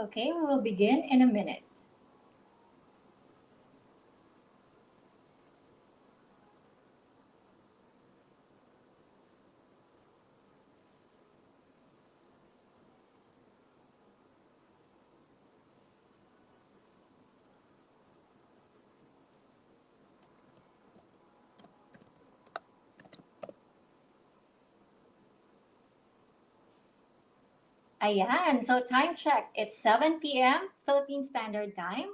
Okay, we will begin in a minute. Ayan, so time check. It's 7 p.m. Philippine Standard Time.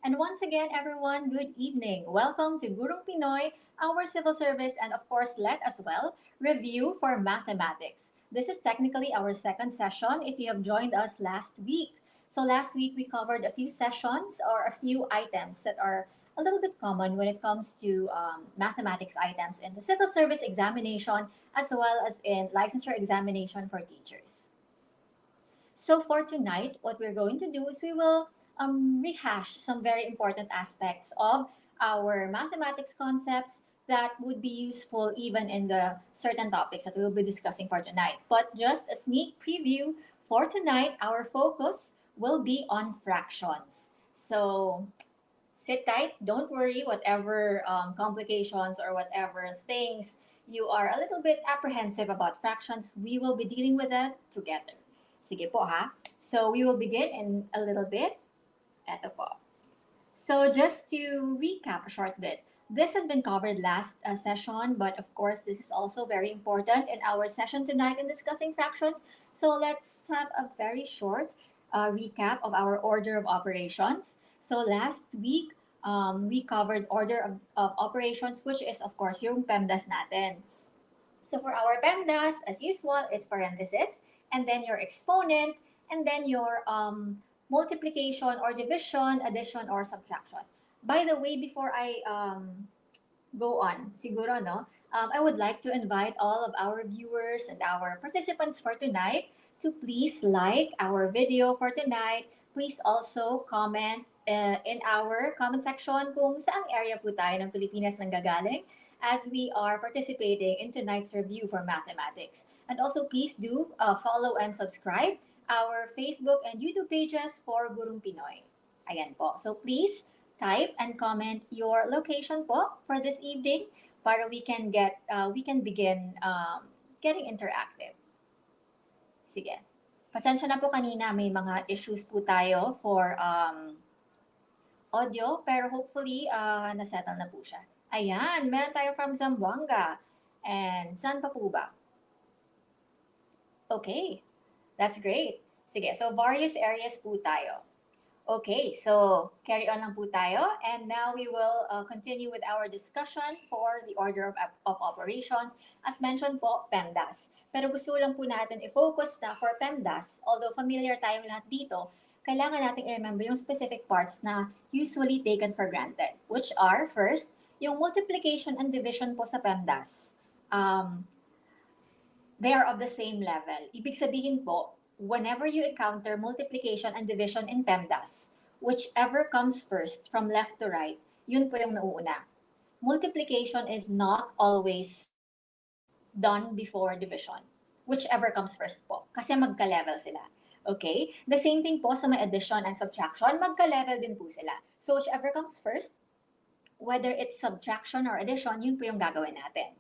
And once again, everyone, good evening. Welcome to Gurong Pinoy, our civil service, and of course, LET as well, review for mathematics. This is technically our second session if you have joined us last week. So last week, we covered a few sessions or a few items that are a little bit common when it comes to mathematics items in the civil service examination as well as in licensure examination for teachers. So for tonight, what we're going to do is we will rehash some very important aspects of our mathematics concepts that would be useful even in the certain topics that we will be discussing for tonight. But just a sneak preview for tonight, our focus will be on fractions. So sit tight, don't worry, whatever complications or whatever things you are a little bit apprehensive about fractions, we will be dealing with that together. Sige po ha. So we will begin in a little bit. Eto po. So just to recap a short bit, this has been covered last session, but of course this is also very important in our session tonight in discussing fractions. So let's have a very short recap of our order of operations. So last week, we covered order of operations, which is of course yung PEMDAS natin. So for our PEMDAS, as usual, it's parenthesis, and then your exponent, and then your multiplication or division, addition, or subtraction. By the way, before I go on, siguro, no, I would like to invite all of our viewers and our participants for tonight to please like our video for tonight. Please also comment in our comment section kung saang area po tayo ng Pilipinas nanggagaling as we are participating in tonight's review for mathematics. And also please do follow and subscribe our Facebook and YouTube pages for Gurong Pinoy. Ayan po. So please type and comment your location po for this evening para we can begin getting interactive. Sige. Pasensya na po kanina, may mga issues po tayo for audio, pero hopefully nasettle na po siya. Ayan, meron tayo from Zamboanga. And saan pa po ba? Okay, that's great. Sige, so various areas po tayo. Okay, so carry on lang po tayo. And now we will continue with our discussion for the order of operations. As mentioned po, PEMDAS. Pero gusto lang po natin i-focus na for PEMDAS, although familiar tayong lahat dito, kailangan natin i-remember yung specific parts na usually taken for granted, which are, first, yung multiplication and division po sa PEMDAS. They are of the same level. Ibig sabihin po, whenever you encounter multiplication and division in PEMDAS, whichever comes first from left to right, yun po yung nauuna. Multiplication is not always done before division. Whichever comes first po. Kasi magka-level sila. Okay? The same thing po sa may addition and subtraction, magka-level din po sila. So whichever comes first, whether it's subtraction or addition, yun po yung gagawin natin.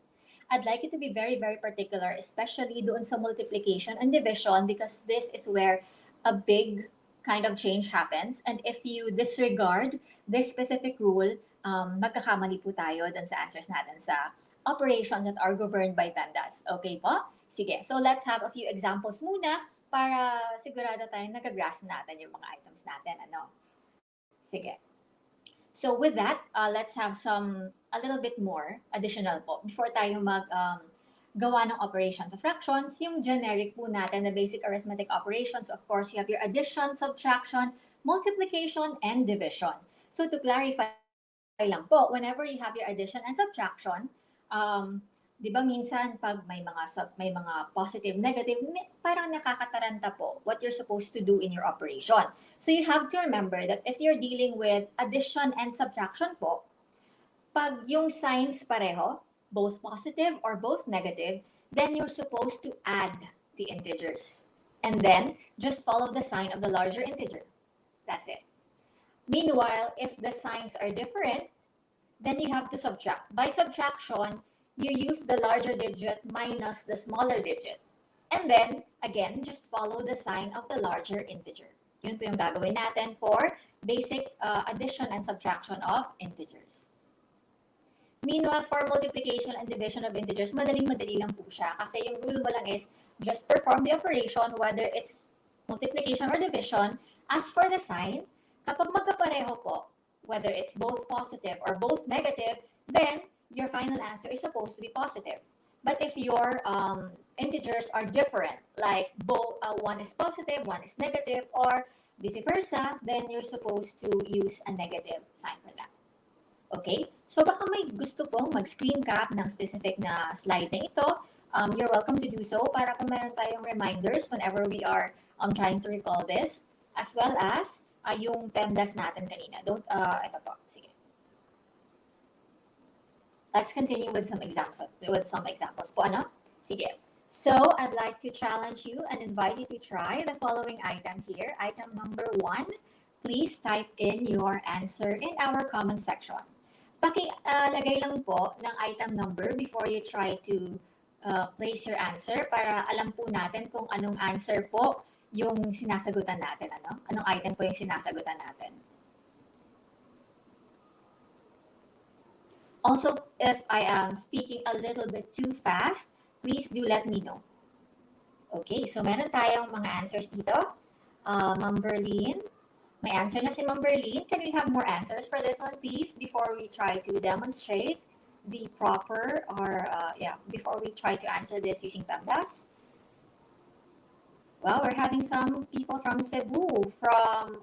I'd like you to be very, very particular, especially doon sa multiplication and division, because this is where a big kind of change happens. And if you disregard this specific rule, magkakamali po tayo dun sa answers natin sa operations that are governed by PEMDAS. Okay po? Sige. So let's have a few examples muna para sigurado tayong nag-grasp natin yung mga items natin. Ano? Sige. So with that, let's have a little bit more additional po before tayo gawa ng operations of fractions. Yung generic po natin, the basic arithmetic operations, of course, you have your addition, subtraction, multiplication, and division. So to clarify lang po, whenever you have your addition and subtraction, di ba minsan pag may mga positive, negative, parang nakakataranta po what you're supposed to do in your operation. So you have to remember that if you're dealing with addition and subtraction po, pag yung signs pareho, both positive or both negative, then you're supposed to add the integers. And then, just follow the sign of the larger integer. That's it. Meanwhile, if the signs are different, then you have to subtract. By subtraction, you use the larger digit minus the smaller digit. And then, again, just follow the sign of the larger integer. Yun po yung gagawin natin for basic addition and subtraction of integers. Meanwhile, for multiplication and division of integers, madaling-madali lang po siya. Kasi yung rule mo lang is just perform the operation, whether it's multiplication or division. As for the sign, kapag magkapareho po, whether it's both positive or both negative, then your final answer is supposed to be positive. But if your integers are different, like both one is positive, one is negative, or vice versa, then you're supposed to use a negative sign for that. Okay? So baka may gusto pong mag-screen cap ng specific na slide na ito, you're welcome to do so para kung meron tayong reminders whenever we are trying to recall this, as well as yung PEMDAS natin kanina. Ito po, sige. Let's continue with some examples po, ano? Sige. So, I'd like to challenge you and invite you to try the following item here. Item number 1. Please type in your answer in our comment section. Lagay lang po ng item number before you try to place your answer para alam po natin kung anong answer po yung sinasagutan natin, ano? Anong item po yung sinasagutan natin. Also, if I am speaking a little bit too fast, please do let me know. Okay, so meron tayong mga answers dito. Ma'am Berlin, may answer na si Ma'am Berlin. Can we have more answers for this one, please, before we try to demonstrate the proper, or before we try to answer this using PEMDAS? Well, we're having some people from Cebu, from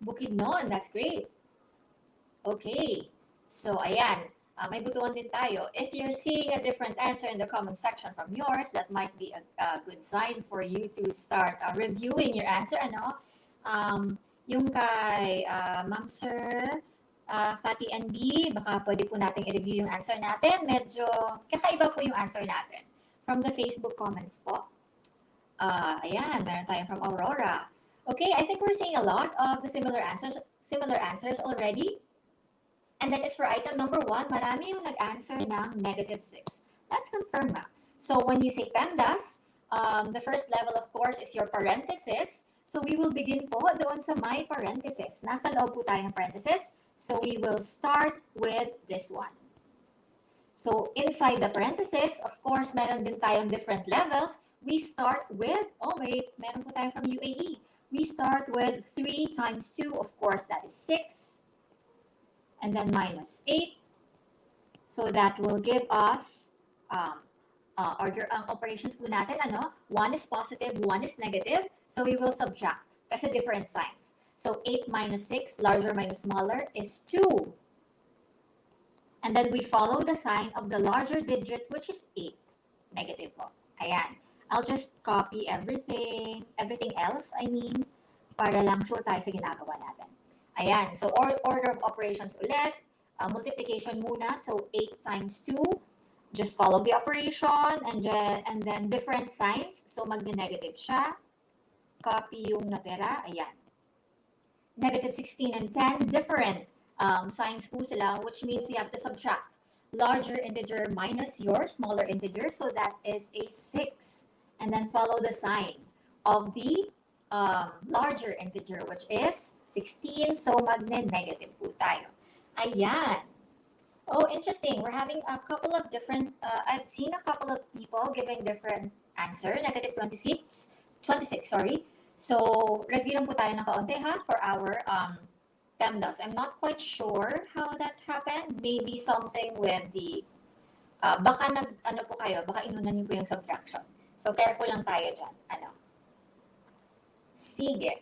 Bukidnon. That's great. Okay. So, ayan, may butuan din tayo. If you're seeing a different answer in the comment section from yours, that might be a good sign for you to start reviewing your answer. Ano? Yung kay Ma'am Sir Fatty NB, baka pwede po natin i-review yung answer natin. Medyo kakaiba po yung answer natin. From the Facebook comments po. Ayan, meron tayong from Aurora. Okay, I think we're seeing a lot of the similar answers already. And that is for item number 1, marami yung nag-answer ng -6. Let's confirm na. So when you say PEMDAS, the first level, of course, is your parenthesis. So we will begin po doon sa may parenthesis. Nasa loob po tayo ng parenthesis. So we will start with this one. So inside the parenthesis, of course, meron din tayong different levels. We start with, meron po tayo from UAE. We start with 3 times 2, of course, that is 6. And then minus 8. So that will give us order operations po natin, ano? 1 is positive, 1 is negative. So we will subtract kasi different signs. So 8 minus 6, larger minus smaller, is 2. And then we follow the sign of the larger digit, which is 8. Negative po. Ayan. I'll just copy everything else, para lang sure tayo sa ginagawa natin. Ayan, so order of operations ulit, multiplication muna, so 8 times 2, just follow the operation, and then different signs, so magne-negative siya, copy yung natira, ayan. -16 and 10, different signs po sila, which means we have to subtract larger integer minus your smaller integer, so that is a 6, and then follow the sign of the larger integer, which is 16, so magne-negative po tayo. Ayan. Oh, interesting. We're having a couple of different, I've seen a couple of people giving different answer, -26, sorry. So, review lang po tayo ng kaunti ha, for our PEMDAS. I'm not quite sure how that happened. Maybe something with the, baka baka inunan niyo po yung subtraction. So, careful lang tayo dyan. Sige.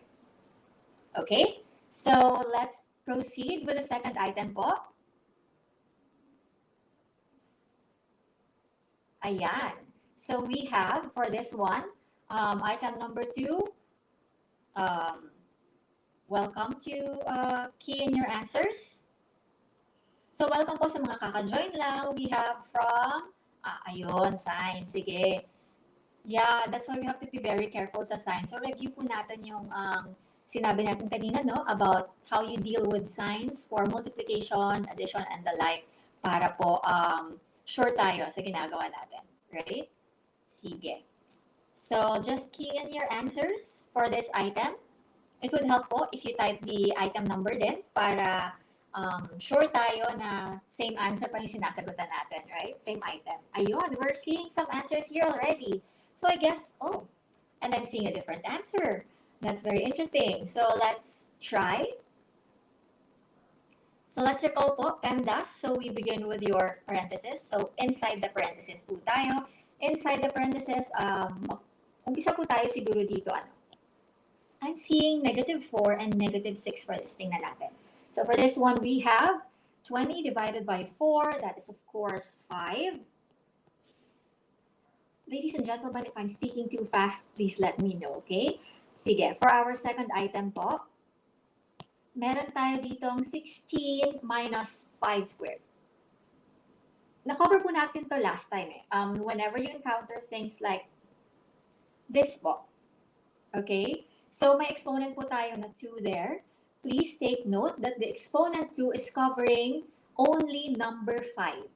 Okay? So, let's proceed with the second item po. Ayan. So, we have, for this one, item number 2, welcome to key in your answers. So, welcome po sa mga kaka-join lang. We have from, ayun, science. Sige. Yeah, that's why we have to be very careful sa science. So, review po natin yung Sinabi natin kanina, no, about how you deal with signs for multiplication, addition, and the like para po sure tayo sa ginagawa natin. Right? Sige. So, just key in your answers for this item. It would help po if you type the item number din para sure tayo na same answer pa yung sinasagutan natin, right? Same item. Ayun, we're seeing some answers here already. So I guess, oh, and I'm seeing a different answer. That's very interesting. So let's try. So let's recall po, PEMDAS. So we begin with your parenthesis. So inside the parenthesis po tayo. Inside the parenthesis, umpisa po tayo siguro dito, ano? I'm seeing -4 and -6 for this. Tingnan natin. So for this one, we have 20 divided by 4. That is, of course, 5. Ladies and gentlemen, if I'm speaking too fast, please let me know, okay? Sige, for our second item po, meron tayo ditong 16 minus 5 squared. Na-cover po natin to last time eh. Whenever you encounter things like this po, okay? So may exponent po tayo na 2 there. Please take note that the exponent 2 is covering only number 5.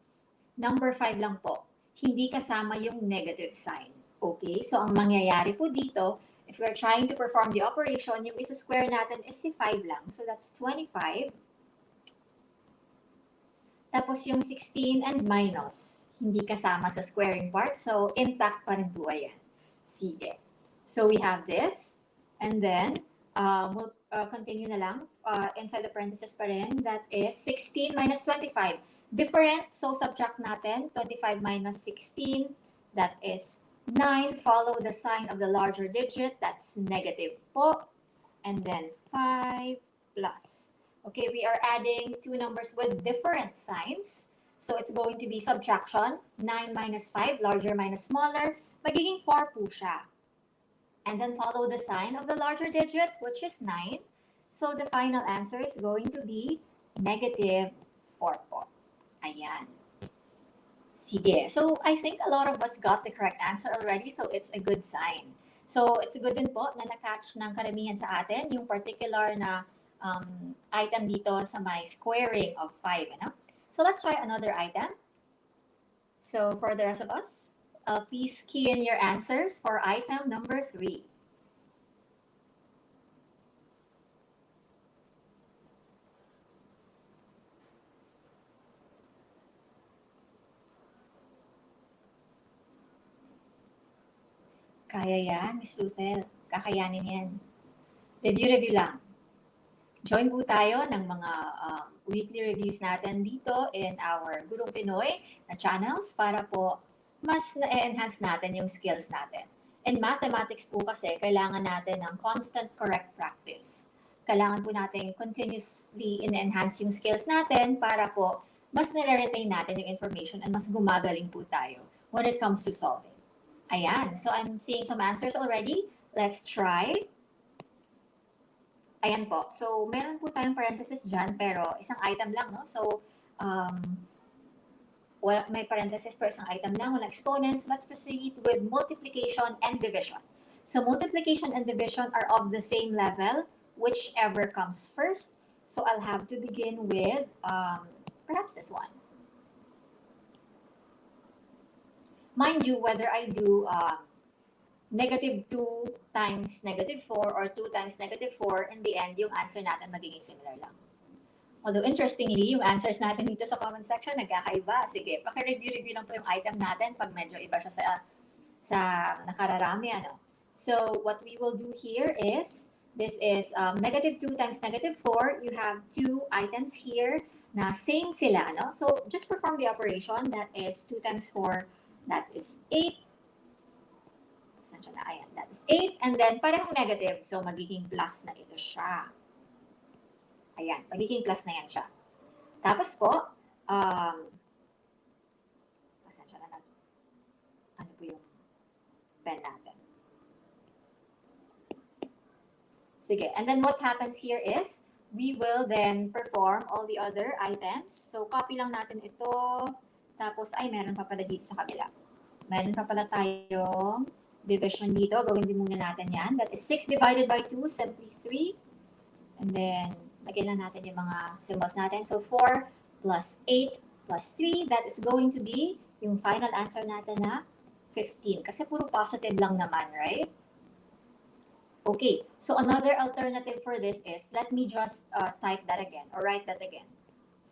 Number 5 lang po. Hindi kasama yung negative sign. Okay? So ang mangyayari po dito, if we're trying to perform the operation, yung iso-square natin is si 5 lang. So that's 25. Tapos yung 16 and minus, hindi kasama sa squaring part. So intact pa rin po ayan. Sige. So we have this. And then, we'll continue na lang. Inside the parenthesis pa rin. That is 16 minus 25. Different, so subtract natin. 25 minus 16, that is 9. Follow the sign of the larger digit. That's negative po. And then 5 plus. Okay, we are adding two numbers with different signs. So it's going to be subtraction. 9 minus 5, larger minus smaller. Magiging 4 po siya. And then follow the sign of the larger digit, which is 9. So the final answer is going to be -4 po. Ayan. Sige. So I think a lot of us got the correct answer already, so it's a good sign. So it's good din po na na-catch ng karamihan sa atin yung particular na item dito sa my squaring of 5. Ano? So let's try another item. So for the rest of us, please key in your answers for item number 3. Kaya yan, Miss Ruthel. Kakayanin yan. Review lang. Join po tayo ng mga weekly reviews natin dito in our Gurong Pinoy na channels para po mas na-enhance natin yung skills natin. In mathematics po kasi, kailangan natin ng constant correct practice. Kailangan po natin continuously in-enhance yung skills natin para po mas nare-retain natin yung information and mas gumagaling po tayo when it comes to solving. Ayan, so I'm seeing some answers already. Let's try. Ayan po. So, meron po tayong parenthesis dyan, pero isang item lang, no? So, may parenthesis per isang item lang, walang exponents. Let's proceed with multiplication and division. So multiplication and division are of the same level, whichever comes first. So I'll have to begin with perhaps this one. Mind you, whether I do -2 times -4 or 2 times -4, in the end, yung answer natin magiging similar lang. Although, interestingly, yung answers natin dito sa comment section nagkakaiba. Sige, paki-review lang po yung item natin pag medyo iba siya sa nakararami. Ano? So, what we will do here is, this is -2 times -4. You have two items here na same sila. No? So, just perform the operation. That is 2 times 4. That is 8. Ayan, that is 8. And then, parehong negative. So, magiging plus na ito siya. Ayan, magiging plus na yan siya. Tapos po, pasensya na natin. Ano po yung pen natin? Sige, and then what happens here is, we will then perform all the other items. So, copy lang natin ito. Tapos, ay, meron pa pala dito sa kabila. Meron pa pala tayong division dito. Gawin din muna natin yan. That is 6 divided by 2, simply 3. And then, lagyan lang natin yung mga symbols natin. So, 4 plus 8 plus 3, that is going to be yung final answer natin na 15. Kasi puro positive lang naman, right? Okay, so another alternative for this is, let me just type that again, or write that again.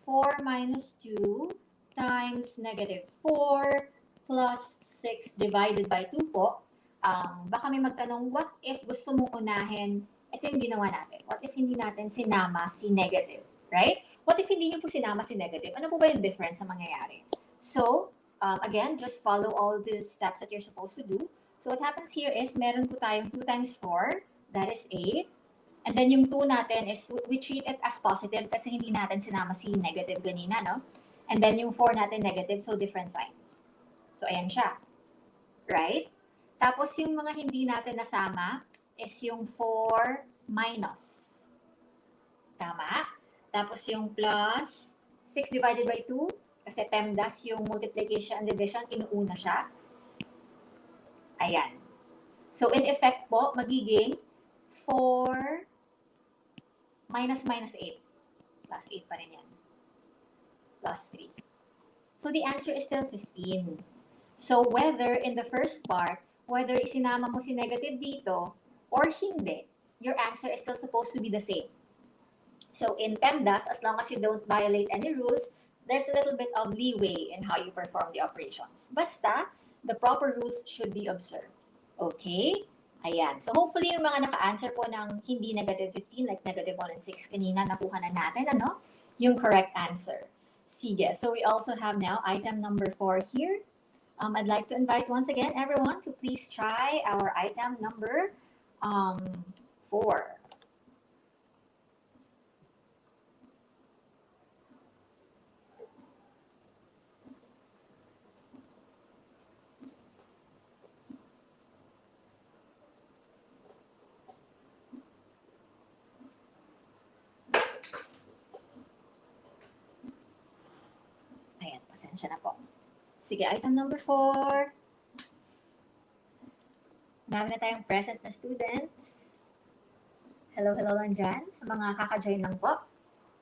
4 minus 2 times negative 4 plus 6 divided by 2 po. Baka may magtanong, what if gusto mong unahin, ito yung ginawa natin. What if hindi natin sinama si negative, right? What if hindi nyo po sinama si negative? Ano po ba yung difference sa mangyayari? So, again, just follow all the steps that you're supposed to do. So, what happens here is, meron po tayong 2 times 4, that is 8. And then yung 2 natin is, we treat it as positive kasi hindi natin sinama si negative ganina, no? And then yung 4 natin negative, so different signs. So, ayan siya. Right? Tapos yung mga hindi natin nasama is yung 4 minus. Tama? Tapos yung plus 6 divided by 2, kasi PEMDAS yung multiplication and division, inuuna siya. Ayan. So, in effect po, magiging 4 minus 8. Plus 8 pa rin yan. Plus 3. So, the answer is still 15. So, whether in the first part, whether isinama mo si negative dito or hindi, your answer is still supposed to be the same. So, in PEMDAS, as long as you don't violate any rules, there's a little bit of leeway in how you perform the operations. Basta, the proper rules should be observed. Okay? Ayan. So, hopefully, yung mga naka-answer po ng hindi negative 15, like negative 1 and 6 kanina, nakuha na natin, ano? Yung correct answer. Sige. So, we also have now item number 4 here. I'd like to invite once again everyone to please try our item number 4. Ayan, pasensya na po. Sige, item number 4. Marami na tayong present na students. Hello lang dyan. Sa mga kaka-join lang po.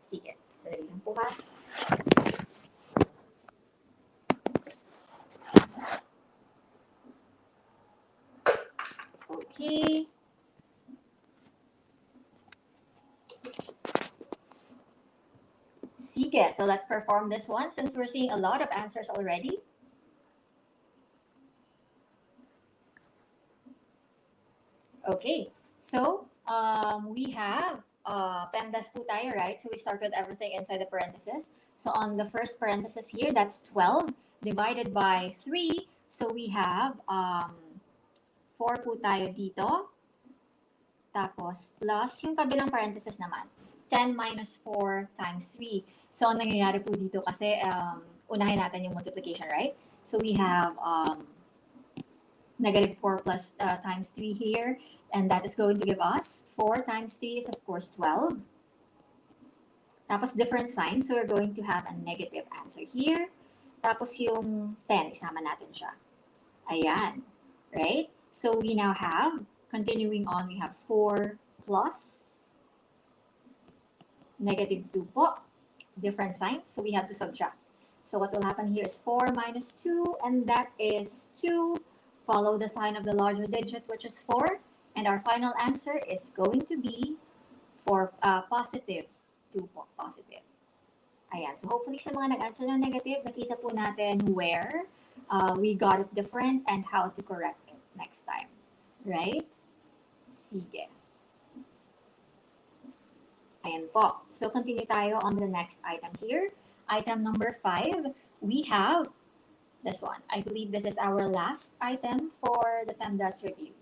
Sige, sadali lang po ha. Okay. Sige, so let's perform this one since we're seeing a lot of answers already. Okay, so we have PEMDAS po tayo, right? So we start with everything inside the parentheses. So on the first parenthesis here, that's 12 divided by 3. So we have 4 po tayo dito. Tapos plus yung kabilang parenthesis naman, 10 minus 4 times 3. So ang nangyayari po dito kasi unahin natin yung multiplication, right? So we have negative 4 plus times 3 here. And that is going to give us 4 times 3 is of course 12. Tapos different signs. So we're going to have a negative answer here. Tapos yung 10, isama natin siya. Ayan. Right? So we now have, continuing on, we have 4 plus negative 2 po. Different signs. So we have to subtract. So what will happen here is 4 minus 2. And that is 2. Follow the sign of the larger digit, which is 4. And our final answer is going to be for positive 2 po, positive. Ayan, so hopefully sa mga nag-answer ng negative, nakita po natin where we got it different and how to correct it next time. Right? Sige. Ayan po. So continue tayo on the next item here. Item number 5, we have this one. I believe this is our last item for the PEMDAS review.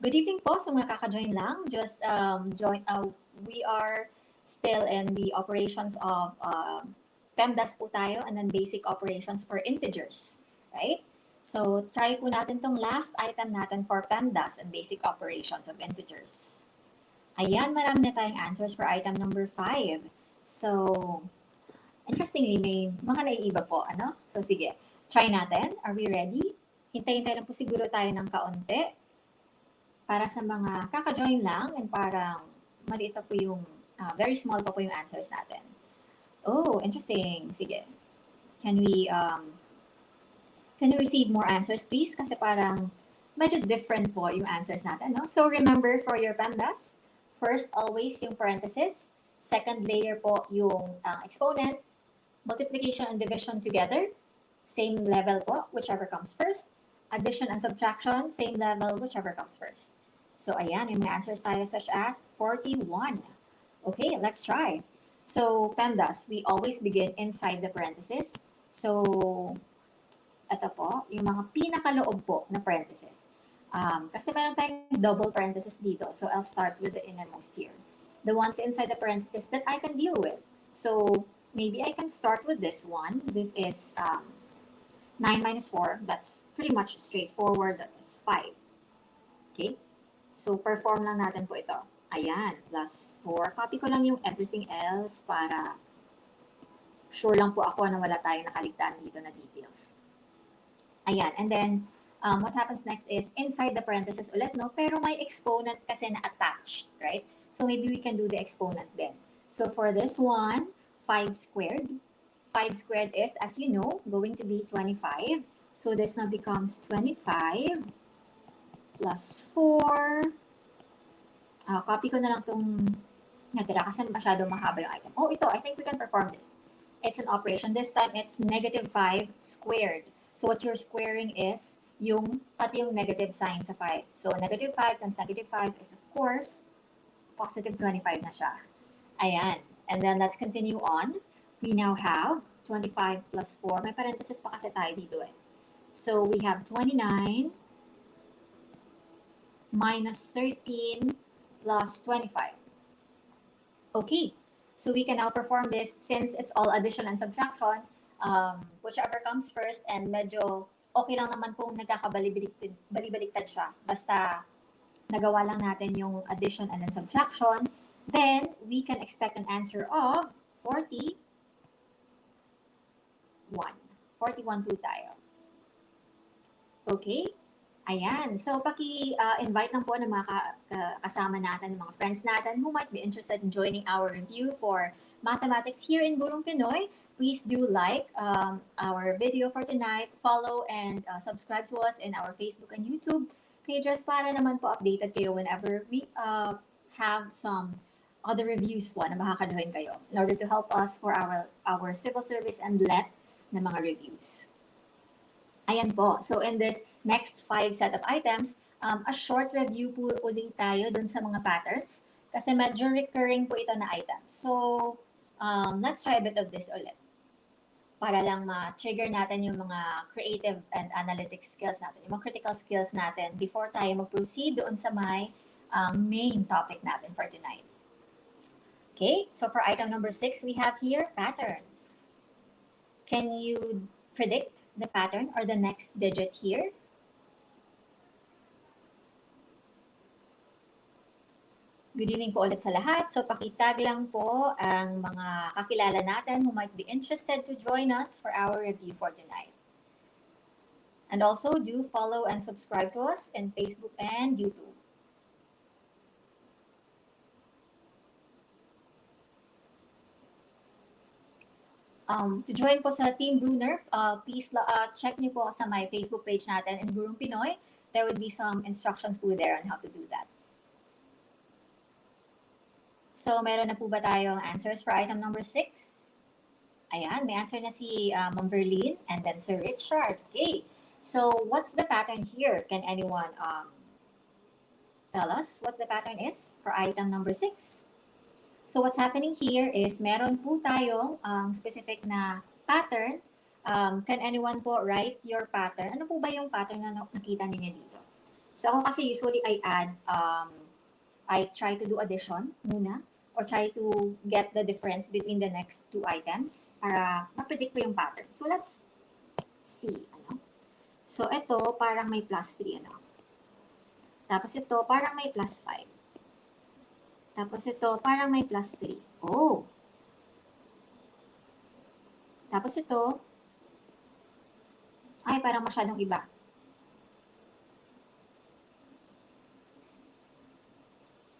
Good evening po sa mga kaka-join lang. Just join. We are still in the operations of PEMDAS po tayo and then basic operations for integers. Right? So, try po natin tong last item natin for PEMDAS and basic operations of integers. Ayan, marami na tayong answers for item number 5. So, interestingly, may mga naiiba po. Ano? So, sige. Try natin. Are we ready? Hintayin lang po siguro tayo ng kaunti para sa mga kaka-join lang and parang maliit pa po yung, very small pa po yung answers natin. Oh, interesting. Sige. Can we receive more answers, please? Kasi parang medyo different po yung answers natin, no? So remember for your PEMDAS, first always yung parenthesis, second layer po yung exponent, multiplication and division together, same level po, whichever comes first. Addition and subtraction, same level, whichever comes first. So ayan, yung mga answers tayo such as 41. Okay, let's try. So PEMDAS, we always begin inside the parenthesis. So ito po, yung mga pinakaloob po na parenthesis. Kasi meron tayong double parenthesis dito. So I'll start with the innermost here. The ones inside the parenthesis that I can deal with. So maybe I can start with this one. This is 9 minus 4. That's pretty much straightforward. That's 5. Okay? So perform lang natin po ito. Ayan, plus 4. Copy ko lang yung everything else para sure lang po ako na wala tayong nakaligtaan dito na details. Ayan, and then what happens next is inside the parenthesis ulit, no? Pero may exponent kasi na attached, right? So maybe we can do the exponent then. So for this one, 5 squared. 5 squared is, as you know, going to be 25. So this now becomes 25 plus 4. Copy ko na lang itong natira kasi masyado mahaba yung item. Oh, ito, I think we can perform this. It's an operation. This time, it's negative 5 squared. So what you're squaring is pati yung negative sign sa 5. So negative 5 times negative 5 is of course, positive 25 na siya. Ayan. And then let's continue on. We now have 25 plus 4. May parenthesis pa kasi tayo dito eh. So we have 29 minus 13 plus 25. Okay. So we can now perform this since it's all addition and subtraction. Whichever comes first and medyo okay lang naman kung nagkakabali-baliktad siya. Basta nagawa lang natin yung addition and then subtraction, then we can expect an answer of 41. 41 po tayo. Okay? Ayan. So, invite lang po ng mga kasama natin, ng mga friends natin who might be interested in joining our review for mathematics here in Gurong Pinoy. Please do like our video for tonight, follow and subscribe to us in our Facebook and YouTube pages para naman po updated kayo whenever we have some other reviews po na makakajoin kayo in order to help us for our civil service and LET na mga reviews. Ayan po. So in this next 5 set of items, a short review po ulit tayo dun sa mga patterns kasi medyo recurring po ito na items. So let's try a bit of this ulit para lang ma-trigger natin yung mga creative and analytic skills natin, yung mga critical skills natin before tayo mag-proceed doon sa main topic natin for tonight. Okay, so for item number 6, we have here patterns. Can you predict the pattern or the next digit here? Good evening po ulit sa lahat. So pakitag lang po ang mga kakilala natin who might be interested to join us for our review for tonight. And also do follow and subscribe to us in Facebook and YouTube. To join po sa Team Bruner, please check niyo po sa my Facebook page natin in Gurong Pinoy. There would be some instructions po there on how to do that. So, meron na po ba tayong answers for item number 6? Ayan, may answer na si Ma'am Berlin and then Sir Richard. Okay, so what's the pattern here? Can anyone tell us what the pattern is for item number 6? So, what's happening here is meron po tayong specific na pattern. Can anyone po write your pattern? Ano po ba yung pattern na nakita ninyo dito? So, ako kasi usually I try to do addition muna or try to get the difference between the next 2 items para ma-predict ko yung pattern. So, let's see. So, ito parang may plus 3. Tapos ito parang may plus 5. Tapos ito parang may plus 3. Oh! Tapos ito, ay parang masyadong iba.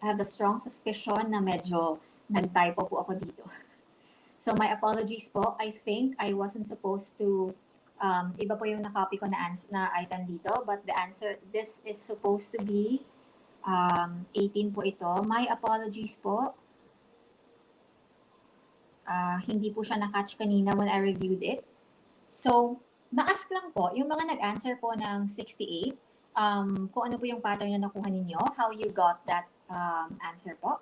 I have the strong suspicion na medyo nag-typo po ako dito. So my apologies po. I think I wasn't supposed to, iba po yung na-copy ko na item dito, but the answer, this is supposed to be 18 po ito. My apologies po. Hindi po siya na-catch kanina when I reviewed it. So, ma-ask lang po, yung mga nag-answer po ng 68, kung ano po yung pattern na nakuha ninyo, how you got that answer po.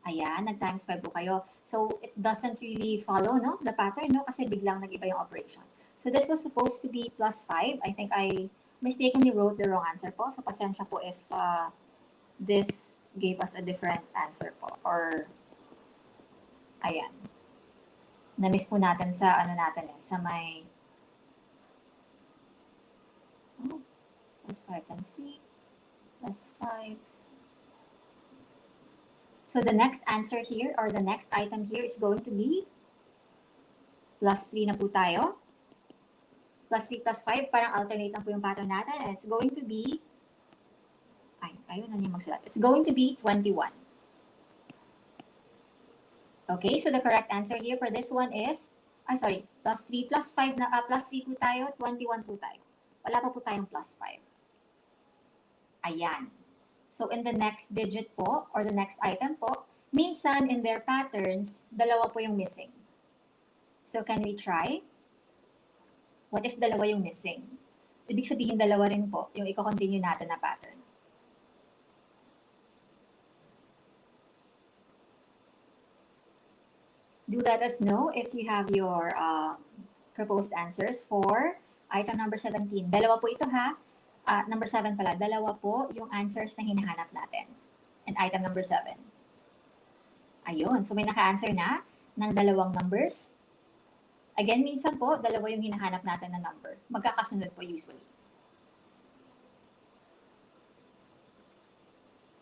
Ayan, nag-times 5 po kayo. So, it doesn't really follow, no? The pattern, no? Kasi biglang nag-iba yung operation. So, this was supposed to be plus 5. I think I mistakenly wrote the wrong answer po. So, pasensya po if this gave us a different answer po. Or, ayan. Na-miss po natin sa, ano natin sa may, plus 5 times 3, plus 5. So the next answer here, or the next item here is going to be plus 3 na po tayo. Plus 3 plus 5, parang alternate lang po yung pattern natin. And it's going to be, ayun na niya magsulat. It's going to be 21. Okay, so the correct answer here for this one is, plus 3 plus 5 na, plus 3 po tayo, 21 po tayo. Wala pa po tayong plus 5. Ayan. So in the next digit po, or the next item po, minsan in their patterns, dalawa po yung missing. So can we try? What if dalawa yung missing? Ibig sabihin dalawa rin po yung i-continue natin na pattern. Do let us know if you have your proposed answers for item number 17. Dalawa po ito ha. Number 7 pala, dalawa po yung answers na hinahanap natin. And item number 7. Ayun, so may naka-answer na ng dalawang numbers. Again, minsan po, dalawa yung hinahanap natin na number. Magkakasunod po usually.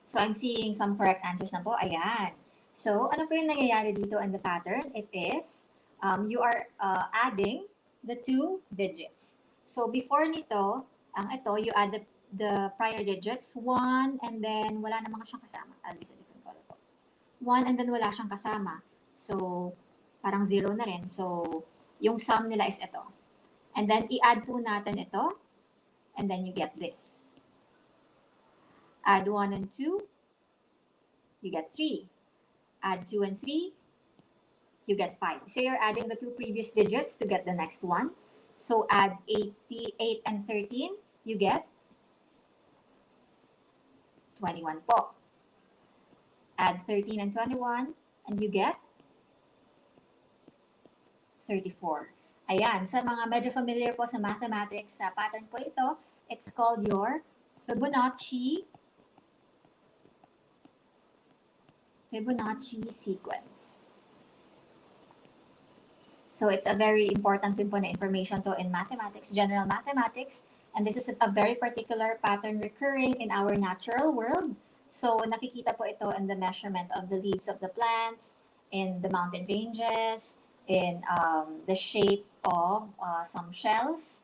So I'm seeing some correct answers na po. Ayan. So ano po yung nangyayari dito in the pattern? It is, you are adding the two digits. So before nito, ito, you add the prior digits, 1, and then wala namang siyang kasama. I'll use a different color po. 1, and then wala siyang kasama. So, parang 0 na rin. So, yung sum nila is ito. And then, i-add po natin ito, and then you get this. Add 1 and 2, you get 3. Add 2 and 3, you get 5. So, you're adding the two previous digits to get the next one. So, add 88 and 13, you get 21 po. Add 13 and 21, and you get 34. Ayan, sa mga medyo familiar po sa mathematics, sa pattern po ito, it's called your Fibonacci sequence. So it's a very important din po na information to in mathematics, general mathematics. And this is a very particular pattern recurring in our natural world. So nakikita po ito in the measurement of the leaves of the plants, in the mountain ranges, in the shape of some shells,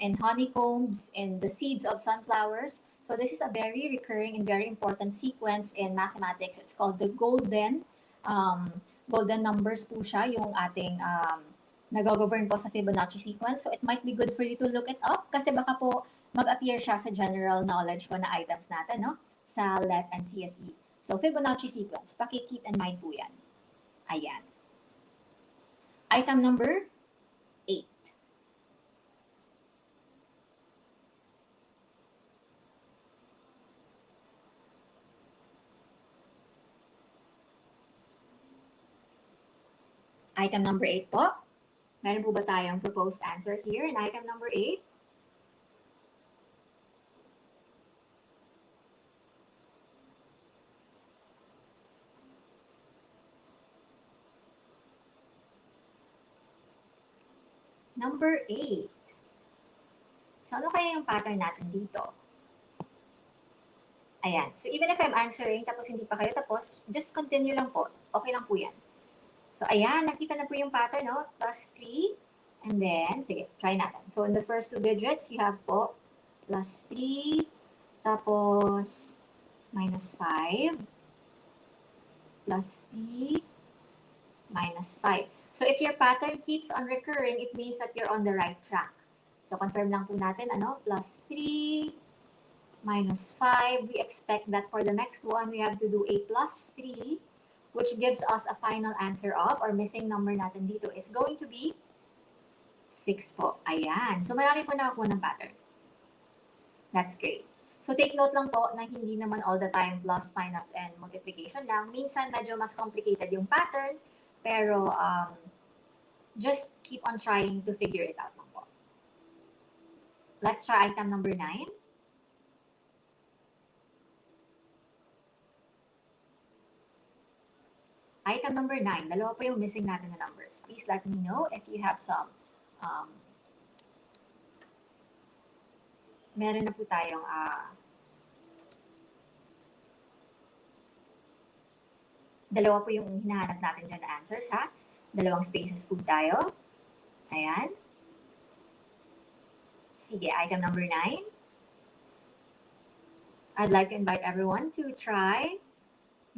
in honeycombs, in the seeds of sunflowers. So this is a very recurring and very important sequence in mathematics. It's called the golden numbers po siya, yung ating nag-govern po sa Fibonacci sequence. So it might be good for you to look it up kasi baka po mag-appear siya sa general knowledge po na items natin, no? Sa LET and CSE. So Fibonacci sequence, paki-keep in mind po yan. Ayan. Item number 8. Item number 8 po. Meron po ba tayong proposed answer here in item number 8? Number 8. So ano kaya yung pattern natin dito? Ayan. So even if I'm answering tapos hindi pa kayo tapos, just continue lang po. Okay lang po yan. So, ayan, nakita na po yung pattern, no? Plus 3. And then, sige, try natin. So, in the first two digits, you have po plus 3. Tapos, minus 5 plus 3 minus 5. So if your pattern keeps on recurring, it means that you're on the right track. So confirm lang po natin, plus 3 minus 5. We expect that for the next one, we have to do a plus 3, which gives us a final answer of, or missing number natin dito is going to be 6 po. Ayan. So marami po nakakuha ng pattern. That's great. So take note lang po na hindi naman all the time plus, minus, and multiplication lang. Minsan medyo mas complicated yung pattern, pero just keep on trying to figure it out lang po. Let's try item number 9. Item number 9, dalawa po yung missing natin na numbers. Please let me know if you have some. Meron na po tayong dalawa po yung hinahanap natin dyan na answers, ha? Dalawang spaces po tayo. Ayan. Sige, item number 9. I'd like to invite everyone to try.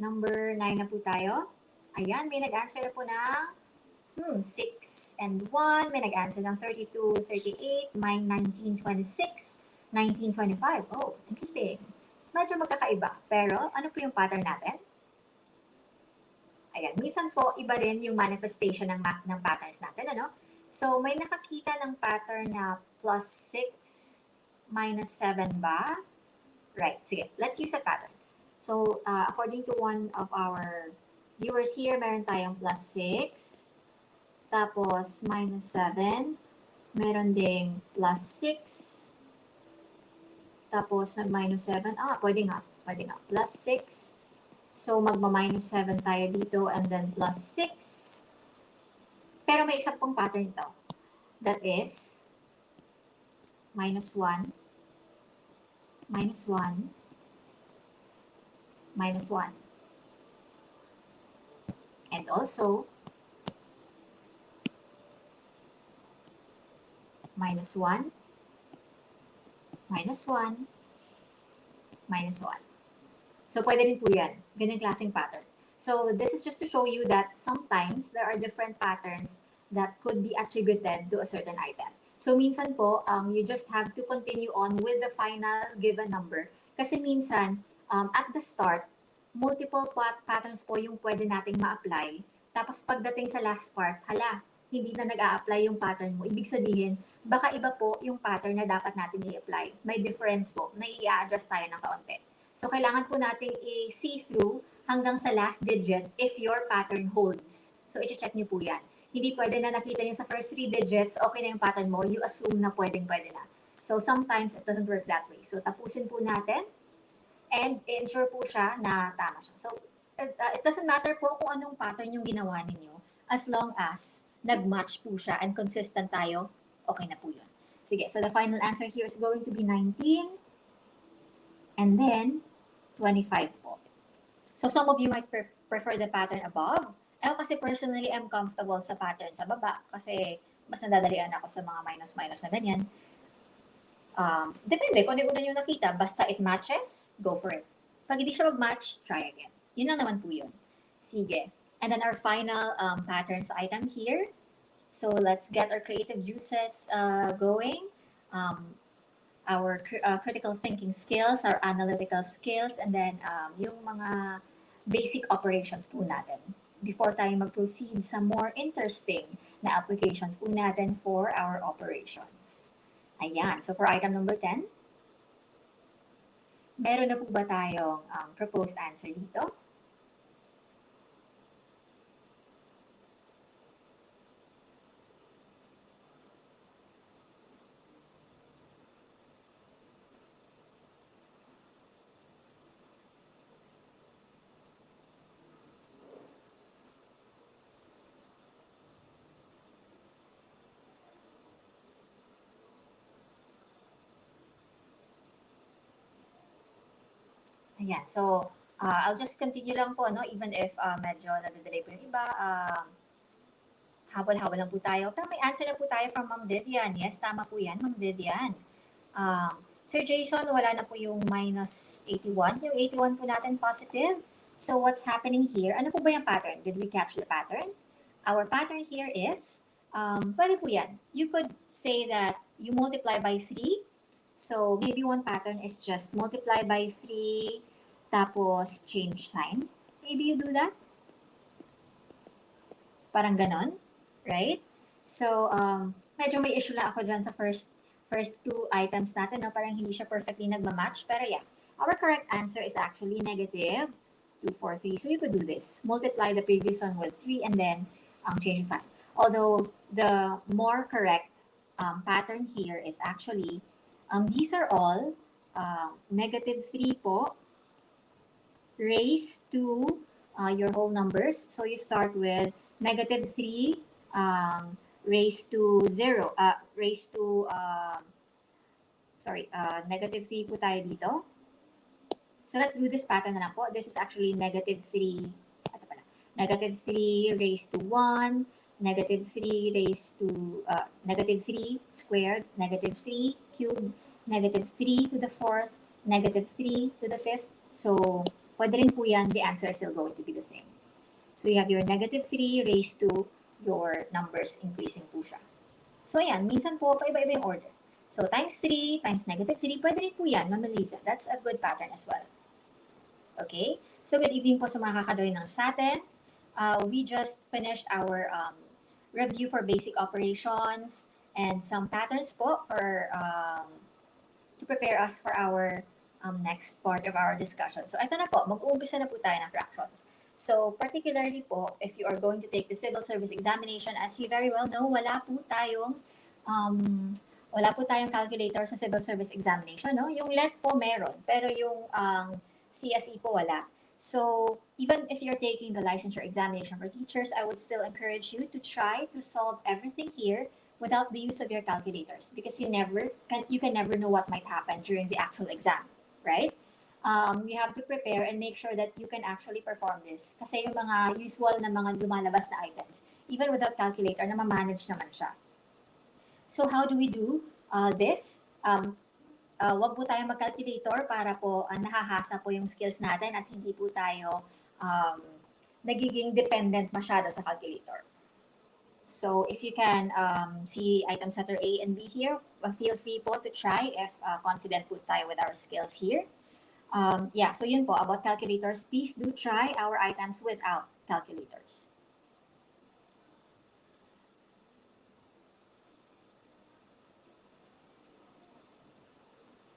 Number 9 na po tayo. Ayan, may nag-answer na po ng 6 and 1. May nag-answer ng 32, 38, may 19, 26, 19, 25. Oh, interesting. Medyo magkakaiba. Pero, ano po yung pattern natin? Ayan, minsan po, iba rin yung manifestation ng patterns natin, ano? So, may nakakita ng pattern na plus 6 minus 7 ba? Right, sige. Let's use a pattern. So, according to one of our viewers here, meron tayong plus 6, tapos minus 7, meron ding plus 6, tapos nag-minus 7, pwede nga, plus 6, so magma-minus 7 tayo dito, and then plus 6, pero may isa pong pattern ito, that is, minus 1, minus 1, minus 1. And also, minus 1, minus 1, minus 1. So, pwede rin po yan. Ganyan klaseng pattern. So, this is just to show you that sometimes there are different patterns that could be attributed to a certain item. So, minsan po, you just have to continue on with the final given number. Kasi minsan, at the start, multiple patterns po yung pwede nating ma-apply. Tapos pagdating sa last part, hindi na nag-a-apply yung pattern mo. Ibig sabihin, baka iba po yung pattern na dapat natin i-apply. May difference po, na i-address tayo ng kaunti. So, kailangan po nating i-see through hanggang sa last digit if your pattern holds. So, i-check nyo po yan. Hindi pwede na nakita nyo sa first 3 digits, okay na yung pattern mo, you assume na pwede na. So, sometimes it doesn't work that way. So, tapusin po natin and ensure po siya na tama siya. So, it doesn't matter po kung anong pattern yung ginawa ninyo as long as nag-match po siya and consistent tayo, okay na po yun. Sige, so the final answer here is going to be 19 and then 25 po. So, some of you might prefer the pattern above. Ako kasi personally, I'm comfortable sa pattern sa baba kasi mas nadadalian ako sa mga minus-minus na ganyan. Depende kung ano yung nakita. Basta it matches, go for it. Pag hindi siya mag-match, try again. Yun lang naman po yun. Sige. And then our final patterns item here. So let's get our creative juices going. Our critical thinking skills, our analytical skills, and then yung mga basic operations po natin. Before tayo mag-proceed sa more interesting na applications po natin for our operations. Ayan. So for item number 10, meron na po ba tayong proposed answer dito? Ayan. So, I'll just continue lang po, no? Even if medyo nade-delay po yung iba. Habol-habol lang po tayo. Pero may answer na po tayo from Ma'am Vivian. Yes, tama po yan, Ma'am Vivian. Sir Jason, wala na po yung minus 81. Yung 81 po natin positive. So what's happening here? Ano po ba yung pattern? Did we catch the pattern? Our pattern here is, pwede po yan. You could say that you multiply by 3. So maybe one pattern is just multiply by 3, tapos change sign. Maybe you do that. Parang ganon, right? So, medyo may issue lang ako dyan sa first two items natin, no? Parang hindi siya perfectly nagmamatch. Pero yeah, our correct answer is actually negative 243. So you could do this. Multiply the previous one with 3 and then change the sign. Although the more correct pattern here is actually, these are all negative 3 po raised to your whole numbers. So you start with negative 3 raised to 0, raised to, negative 3 po tayo dito. So let's do this pattern na lang po. This is actually negative 3, ito pala, negative 3 raised to 1, negative 3 raised to, negative 3 squared, negative 3 cubed, negative 3 to the 4th, negative 3 to the 5th. So, pwede rin po yan, the answer is still going to be the same. So, you have your negative 3 raised to your numbers increasing po siya. So, ayan, minsan po, paiba-iba yung order. So, times 3 times negative 3, pwede rin po yan, Ma'am Melissa. That's a good pattern as well. Okay? So, good evening po sa mga kakajoiners natin. We just finished our review for basic operations and some patterns po for to prepare us for our next part of our discussion. So, ito na po, mag-uumpisa na po tayo ng fractions. So, particularly po, if you are going to take the civil service examination, as you very well know, wala po tayong calculator sa civil service examination, no? Yung LET po meron, pero yung CSE po wala. So, even if you're taking the licensure examination for teachers, I would still encourage you to try to solve everything here without the use of your calculators, because you can never know what might happen during the actual exam, right? You have to prepare and make sure that you can actually perform this. Kasi yung mga usual na mga lumalabas na items, even without calculator, na ma-manage naman siya. So how do we do this? Wag po tayo mag-calculator para po nahahasa po yung skills natin at hindi po tayo nagiging dependent masyado sa calculator. So if you can see items letter A and B here, feel free po to try if confident po tayo with our skills here. Yeah, so yun po, about calculators, please do try our items without calculators.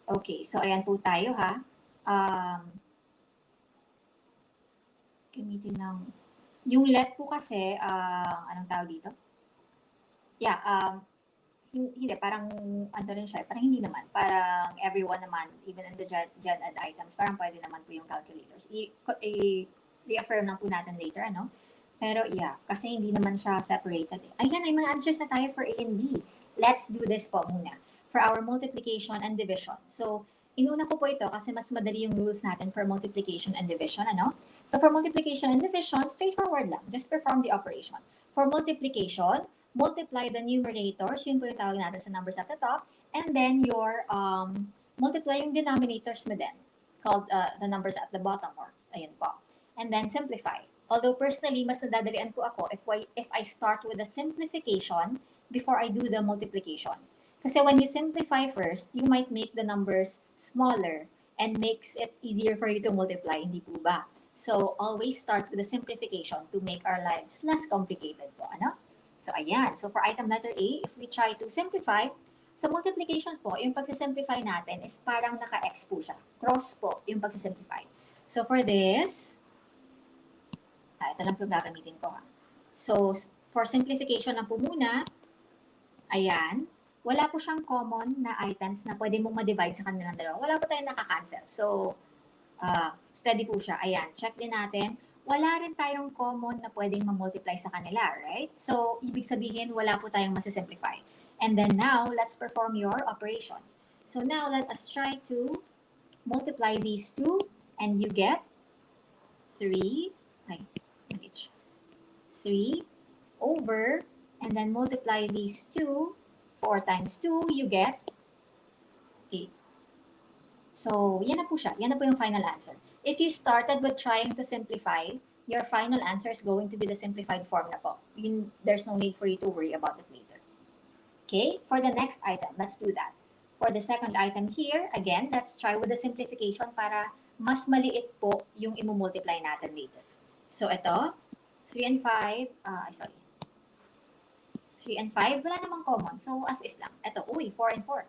Okay, so ayan po tayo ha. Gamitin ng, yung LET po kasi, anong tawag dito? Yeah, hindi, parang ano rin siya, parang hindi naman. Parang everyone naman, even in the Gen Ed items, parang pwede naman po yung calculators. I-reaffirm lang po natin later, ano? Pero yeah, kasi hindi naman siya separated. Ayan, ay mga answers na tayo for A and B. Let's do this po muna. For our multiplication and division. So, inuna ko po ito kasi mas madali yung rules natin for multiplication and division, ano? So, for multiplication and division, straightforward lang. Just perform the operation. For multiplication, multiply the numerators, yun po yung tawag natin sa numbers at the top, and then your multiply yung denominators mo din, called the numbers at the bottom, or ayun po. And then simplify. Although personally, mas nadadalian po ako if I start with the simplification before I do the multiplication. Kasi when you simplify first, you might make the numbers smaller and makes it easier for you to multiply, hindi po ba? So, always start with the simplification to make our lives less complicated po, ano? So, ayan. So, for item letter A, if we try to simplify, sa multiplication po, yung pagsisimplify natin is parang naka-X po siya. Cross po yung pagsisimplify. So, for this, ito lang po gagamitin ko ha. So, for simplification lang po muna, ayan, wala po siyang common na items na pwede mong ma-divide sa kanilang dalawa. Wala po tayong nakaka-cancel. So, steady po siya. Ayan, check din natin. Wala rin tayong common na pwedeng ma-multiply sa kanila, right? So, ibig sabihin, wala po tayong masisimplify. And then now, let's perform your operation. So now, let us try to multiply these two, and you get 3 over, and then multiply these two, 4 times 2, you get 8. So, yan na po siya. Yan na po yung final answer. If you started with trying to simplify, your final answer is going to be the simplified form na po. There's no need for you to worry about it later. Okay? For the next item, let's do that. For the second item here, again, let's try with the simplification para mas maliit po yung imumultiply natin later. So, ito, 3 and 5, 3 and 5, wala namang common. So, as is lang. Ito, 4 and 4.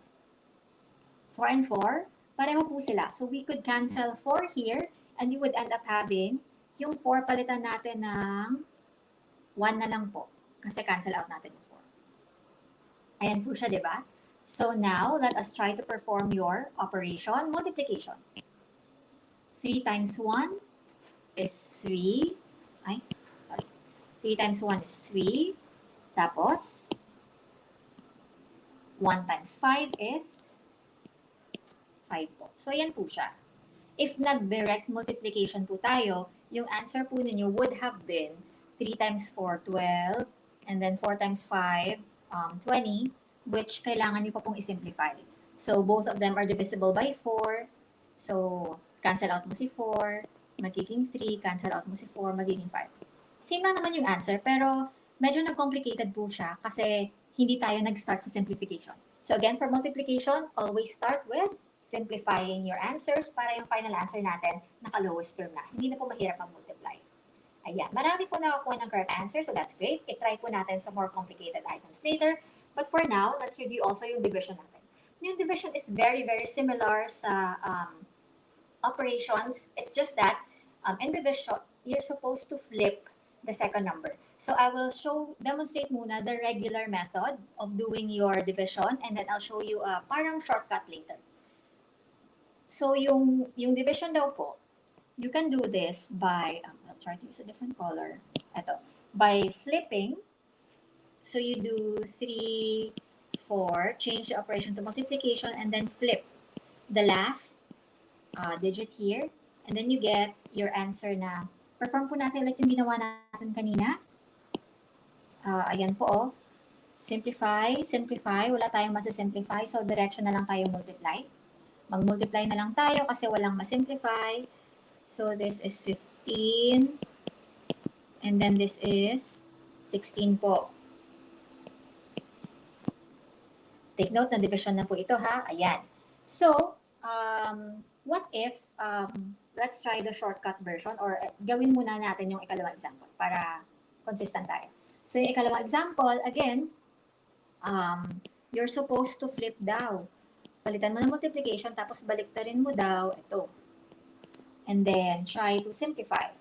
4 and 4, pareho po sila. So, we could cancel 4 here, and you would end up having yung 4 palitan natin ng 1 na lang po. Kasi cancel out natin yung 4. Ayan po siya, di ba? So, now, let us try to perform your operation, multiplication. 3 times 1 is 3. 3 times 1 is 3. Tapos, 1 times 5 is 5 po. So, yan po siya. If nag-direct multiplication po tayo, yung answer po ninyo would have been 3 times 4, 12, and then 4 times 5, 20, which kailangan nyo pa pong isimplify. So, both of them are divisible by 4. So, cancel out mo si 4, magiging 3, cancel out mo si 4, magiging 5. Same lang naman yung answer, pero medyo nag-complicated po siya kasi hindi tayo nag-start sa simplification. So again, for multiplication, always start with simplifying your answers para yung final answer natin naka-lowest term na. Hindi na po mahirap mag-multiply. Ayan, marami po nakakuha ng correct answer, so that's great. I-try po natin sa more complicated items later. But for now, let's review also yung division natin. Yung division is very, very similar sa operations. It's just that in division, you're supposed to flip the second number. So I will demonstrate muna the regular method of doing your division, and then I'll show you a parang shortcut later. So yung division daw po, you can do this by, I'll try to use a different color. Ito, by flipping. So you do 3, 4, change the operation to multiplication, and then flip the last digit here, and then you get your answer na, perform po natin ulit yung ginawa natin kanina. Ayan po, oh. Simplify, wala tayong masa-simplify, so diretso na lang tayo multiply. Mag-multiply na lang tayo kasi walang ma-simplify. So this is 15, and then this is 16 po. Take note na division na po ito, ha? Ayan. So, what if, let's try the shortcut version, or gawin muna natin yung ikalawang example para consistent tayo. So, yung ikalawang example, again, you're supposed to flip daw. Palitan mo ng multiplication, tapos baliktarin mo daw ito. And then, try to simplify.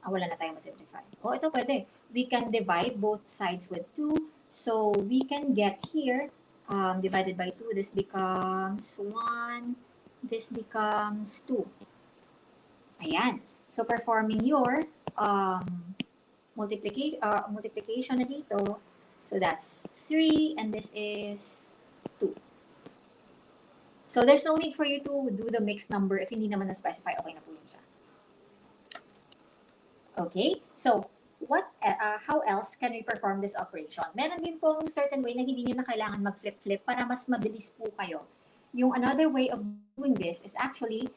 Wala na tayong ma-simplify. Ito pwede. We can divide both sides with 2. So, we can get here, divided by 2, this becomes 1, this becomes 2. Ayan. So, performing your multiplication na dito. So, that's 3, and this is 2. So, there's no need for you to do the mixed number if hindi naman na-specify. Okay na po yun siya. Okay? So, how else can we perform this operation? Meron din pong certain way na hindi nyo na kailangan mag-flip-flip para mas mabilis po kayo. Yung another way of doing this is actually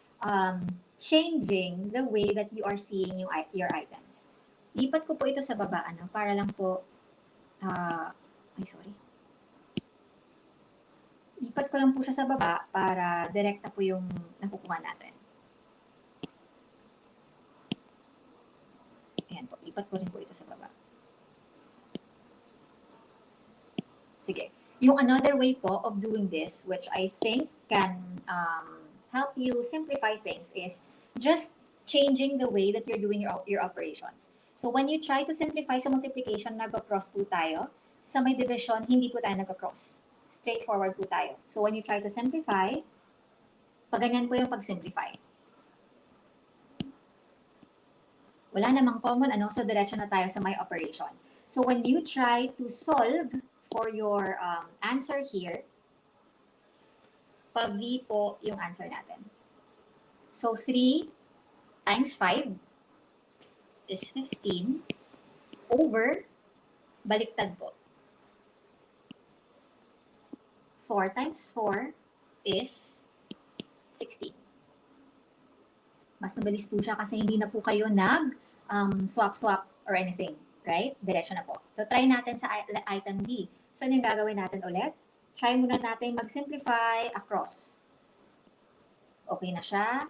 changing the way that you are seeing your items. Lipat ko po ito sa baba, para lang po, lipat ko lang po siya sa baba para direkta po yung nakukuha natin. Ayan po, lipat ko rin po ito sa baba. Sige. Yung another way po of doing this, which I think can help you simplify things, is just changing the way that you're doing your operations. So when you try to simplify sa multiplication, nag-cross po tayo. Sa may division, hindi po tayo nag-cross. Straightforward po tayo. So when you try to simplify, paganyan po yung pag-simplify. Wala namang common, so diretso na tayo sa may operation. So when you try to solve for your answer here, pa-V po yung answer natin. So 3 times 5 is 15 over, baliktad po. 4 times 4 is 16. Mas mabilis po siya kasi hindi na po kayo swap-swap or anything. Right? Diretso na po. So, try natin sa item D. So, ano yung gagawin natin ulit? Try muna natin mag-simplify across. Okay na siya.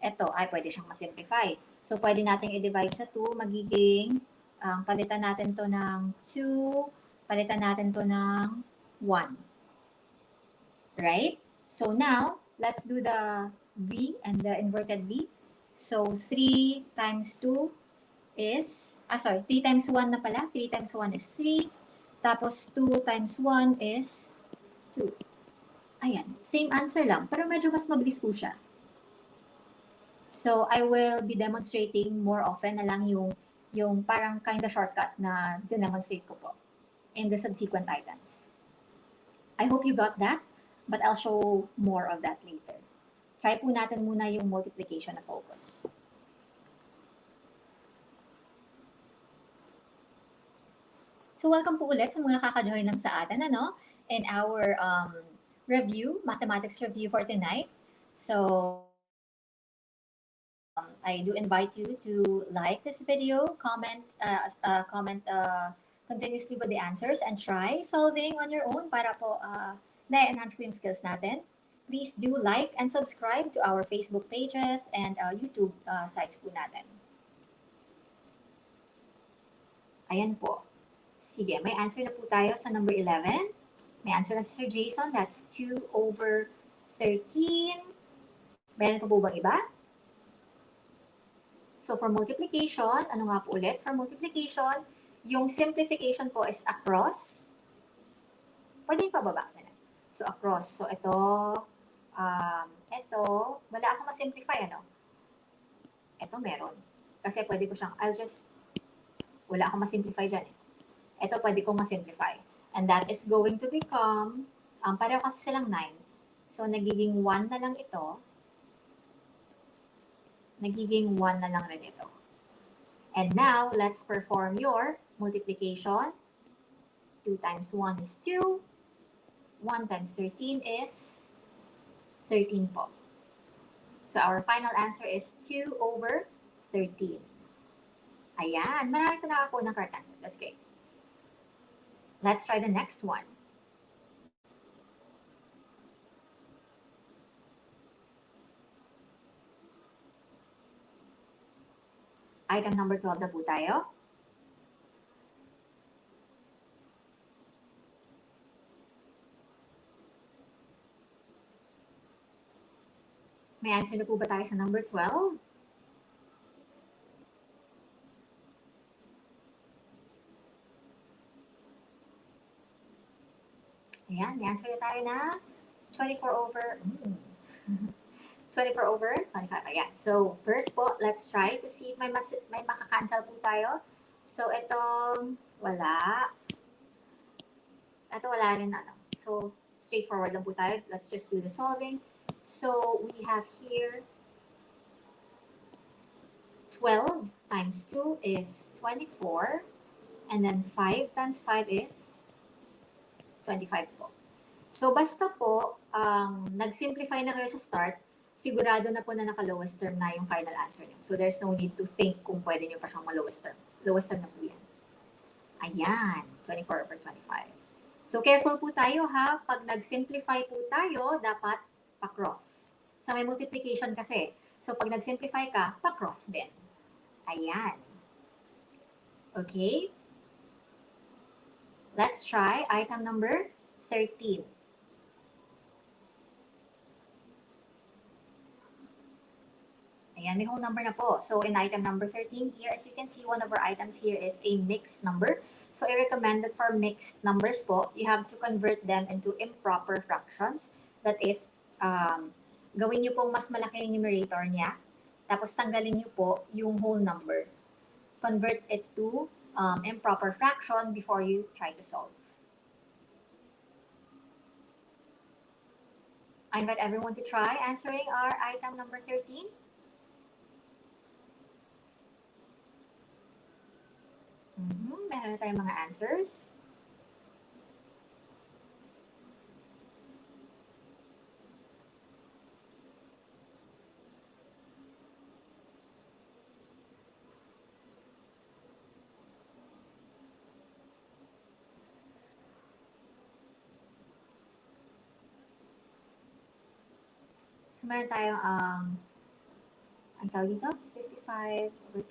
Ito, ay pwede siyang ma-simplify. So, pwede natin i-divide sa 2. Magiging, palitan natin to ng 2. Palitan natin to ng 1. Right? So, now, let's do the V and the inverted V. So, 3 times 2 is, 3 times 1 na pala. 3 times 1 is 3. Tapos, 2 times 1 is 2. Ayan. Same answer lang. Pero medyo mas mabilis po siya. So, I will be demonstrating more often na lang yung parang kind of shortcut na demonstrate ko po in the subsequent items. I hope you got that, but I'll show more of that later. Try po natin muna yung multiplication na focus. So, welcome po ulit sa mga kaka-join lang sa atin, in our review, mathematics review for tonight. So, I do invite you to like this video, comment continuously with the answers, and try solving on your own para po na-enhance ko yung skills natin. Please do like and subscribe to our Facebook pages and YouTube sites po natin. Ayan po. Sige, may answer na po tayo sa number 11. May answer na si Sir Jason. That's 2/13. Meron pa po bang iba? So, for multiplication, ano nga po ulit? For multiplication, yung simplification po is across. Pwede yung pababa. So, across. So, ito, wala akong ma-simplify, Ito meron. Kasi pwede ko siyang, wala akong ma-simplify dyan, Ito pwede kong ma-simplify. And that is going to become, pareho kasi silang 9. So, nagiging 1 na lang ito. Nagiging 1 na lang rin ito. And now, let's perform your multiplication. 2 times 1 is 2. 1 times 13 is 13 po. So, our final answer is 2/13. Ayan. Marami ko nakakuha ng correct answer. That's great. Let's try the next one. Item number 12 na po tayo. May answer na po ba tayo sa number 12? Ayan, may answer na tayo na 24/25. Ayan. So, first po, let's try to see if may makakancel po tayo. So, itong wala. Ito wala rin So, straightforward lang po tayo. Let's just do the solving. So, we have here 12 times 2 is 24. And then 5 times 5 is 25 po. So, basta po, nag-simplify na kayo sa start, sigurado na po na naka-lowest term na yung final answer niyo. So, there's no need to think kung pwede niyo pa siyang ma-lowest term. Lowest term na po yan. Ayan, 24/25. So, careful po tayo ha. Pag nag-simplify po tayo, dapat pa-cross. Sa may multiplication kasi. So, pag nag-simplify ka, pa-cross din. Ayan. Okay? Let's try item number 13. Ayan, may whole number na po. So, in item number 13 here, as you can see, one of our items here is a mixed number. So, I recommend that for mixed numbers po, you have to convert them into improper fractions. That is, gawin nyo pong mas malaki yung numerator niya, tapos tanggalin nyo po yung whole number. Convert it to improper fraction before you try to solve. I invite everyone to try answering our item number 13. Meron na tayong mga answers. So, meron tayong, ang tawag dito, 55 over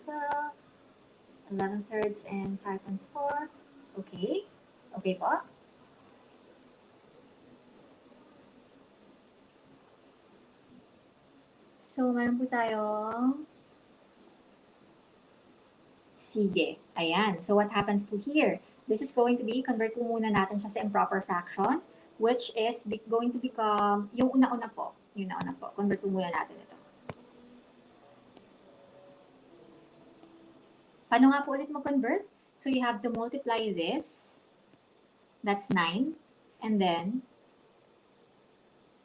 12, 11 thirds, and 5 times 4. Okay. Okay po. So, meron po tayong, sige. Ayan. So, what happens po here? This is going to be, convert po muna natin siya sa improper fraction, which is going to become, yung una-una po. Yung una-una po. Convert po muna natin ito. Paano nga po ulit mag-convert? So, you have to multiply this. That's 9. And then,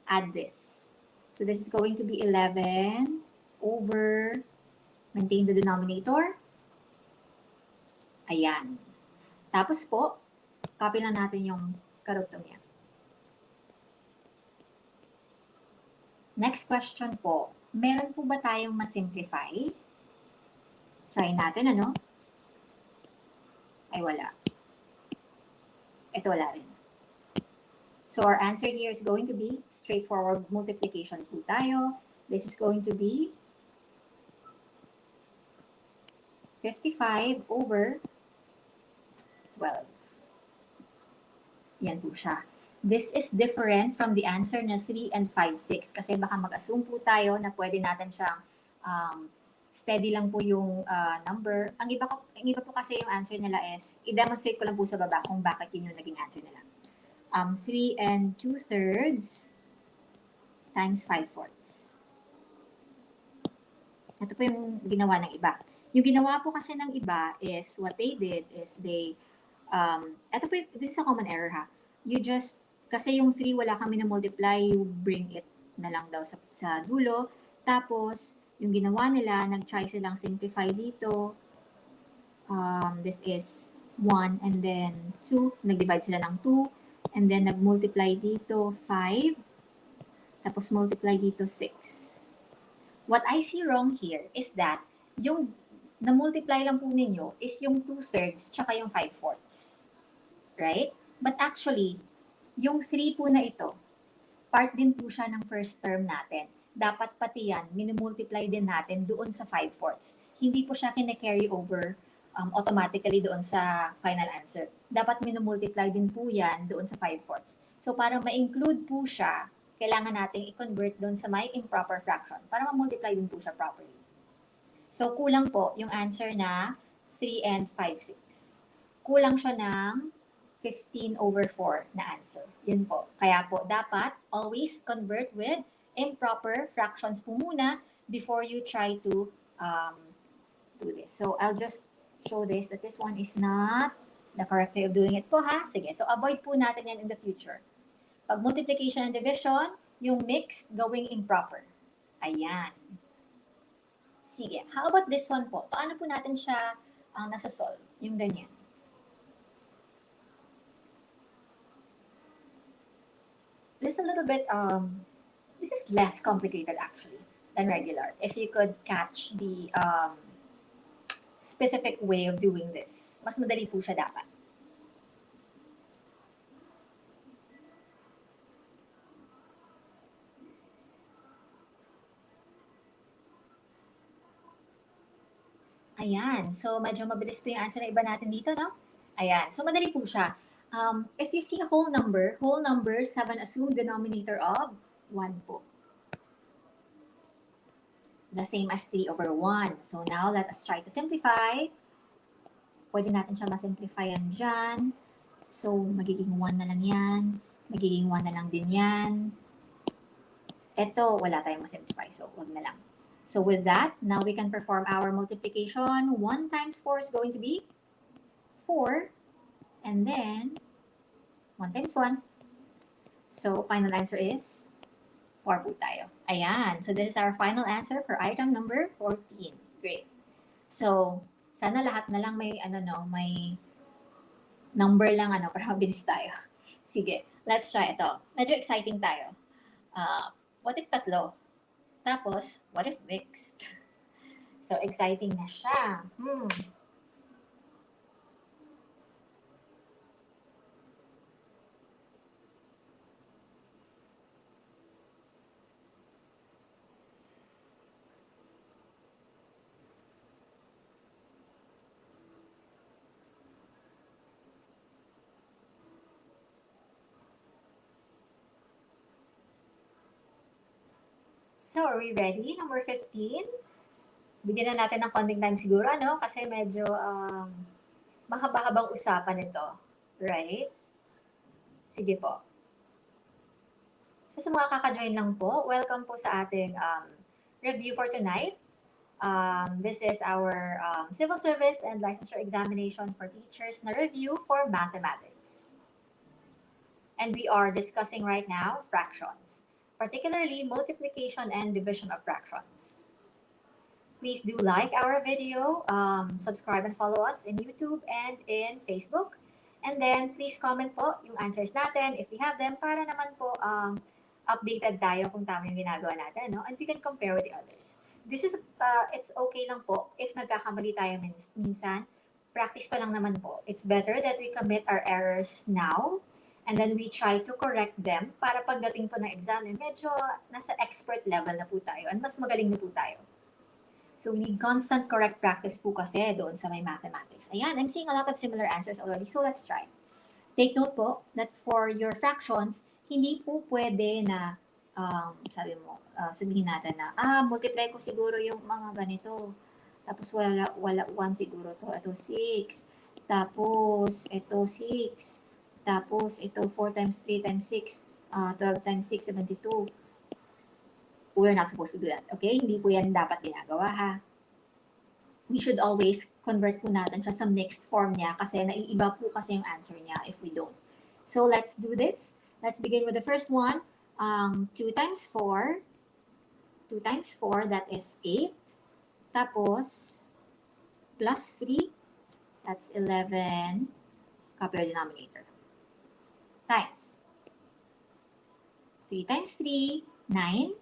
add this. So, this is going to be 11 over, maintain the denominator. Ayan. Tapos po, copy lang natin yung karugtong niya. Next question po, meron po ba tayong masimplify? Try natin, ano? Ay, wala. Ito, wala rin. So, our answer here is going to be straightforward multiplication po tayo. This is going to be 55 over 12. Yan po siya. This is different from the answer na 3 and 5, 6. Kasi baka mag-assume po tayo na pwede natin siyang steady lang po yung number. Ang iba po kasi yung answer nila is, i-demonstrate ko lang po sa baba kung bakit yun yung naging answer nila. 3 and 2 thirds times 5 fourths. Ito po yung ginawa ng iba. Yung ginawa po kasi ng iba is, what they did is they, ito po, this is a common error ha. You just, kasi yung 3 wala kami na multiply, you bring it na lang daw sa dulo. Tapos, yung ginawa nila, nag-try silang simplify dito. This is 1 and then 2. Nag-divide sila ng 2. And then, nag-multiply dito 5. Tapos, multiply dito 6. What I see wrong here is that yung na-multiply lang po ninyo is yung 2 thirds tsaka yung 5 fourths. Right? But actually, yung 3 po na ito, part din po siya ng first term natin. Dapat pati yan, minumultiply din natin doon sa 5 fourths. Hindi po siya kine-carry over automatically doon sa final answer. Dapat minumultiply din po yan doon sa 5 fourths. So, para ma-include po siya, kailangan natin i-convert doon sa may improper fraction para ma-multiply din po siya properly. So, kulang po yung answer na 3 and 5, 6. Kulang siya ng 15 over 4 na answer. Yun po. Kaya po, dapat always convert with improper fractions po muna before you try to do this. So, I'll just show this that this one is not the correct way of doing it po ha. Sige, so avoid po natin yan in the future. Pag multiplication and division, yung mixed going improper. Ayan. Sige, how about this one po? Paano po natin siya nasa-solve? Yung ganyan. This is a little bit, this is less complicated actually than regular. If you could catch the specific way of doing this. Mas madali po siya dapat. Ayan. So, medyo mabilis po yung answer na iba natin dito, no? Ayan. So, madali po siya. If you see a whole numbers have an assumed denominator of 1 po. The same as 3 over 1. So, now let us try to simplify. Pwede natin siya masimplifyan dyan. So, magiging 1 na lang yan. Magiging 1 na lang din yan. Ito, wala tayong masimplify. So, wag na lang. So with that, now we can perform our multiplication. 1 times 4 is going to be 4. And then, 1 times 1. So, final answer is 4 po tayo. Ayan. So, this is our final answer for item number 14. Great. So, sana lahat na lang may, may number lang, para mabilis tayo. Sige, let's try ito. Medyo exciting tayo. What if tatlo? Tapos, what if mixed? So, exciting na siya. So, are we ready? Number 15. Bigyan na natin ng konting time siguro, ano? Kasi medyo mahaba-habang usapan ito. Right? Sige po. So, sa mga kaka-join lang po, welcome po sa ating review for tonight. This is our Civil Service and Licensure Examination for Teachers na review for mathematics. And we are discussing right now fractions, particularly multiplication and division of fractions. Please do like our video, subscribe and follow us in YouTube and in Facebook. And then please comment po yung answers natin if we have them para naman po updated tayo kung tama yung ginagawa natin, no? And we can compare with the others. This is, it's okay lang po if nagkakamali tayo minsan. Practice pa lang naman po. It's better that we commit our errors now and then we try to correct them para pagdating po ng exam, medyo nasa expert level na po tayo and mas magaling na po tayo. So we need constant correct practice po kasi doon sa may mathematics. Ayan, I'm seeing a lot of similar answers already, so let's try. Take note po that for your fractions, hindi po pwede na, sabihin natin na, multiply ko siguro yung mga ganito. Tapos wala 1 siguro to. Ito 6. Tapos ito 6. Tapos ito 4 times 3 times 6. 12 times 6, 72. We're not supposed to do that. Okay? Hindi po yan dapat ginagawa, ha? We should always convert po natin siya sa mixed form niya kasi naiiba po kasi yung answer niya if we don't. So let's do this. Let's begin with the first one. 2 times 4. 2 times 4, that is 8. Tapos, plus 3, that's 11. Copy our denominator. Times. 3 times 3, 9.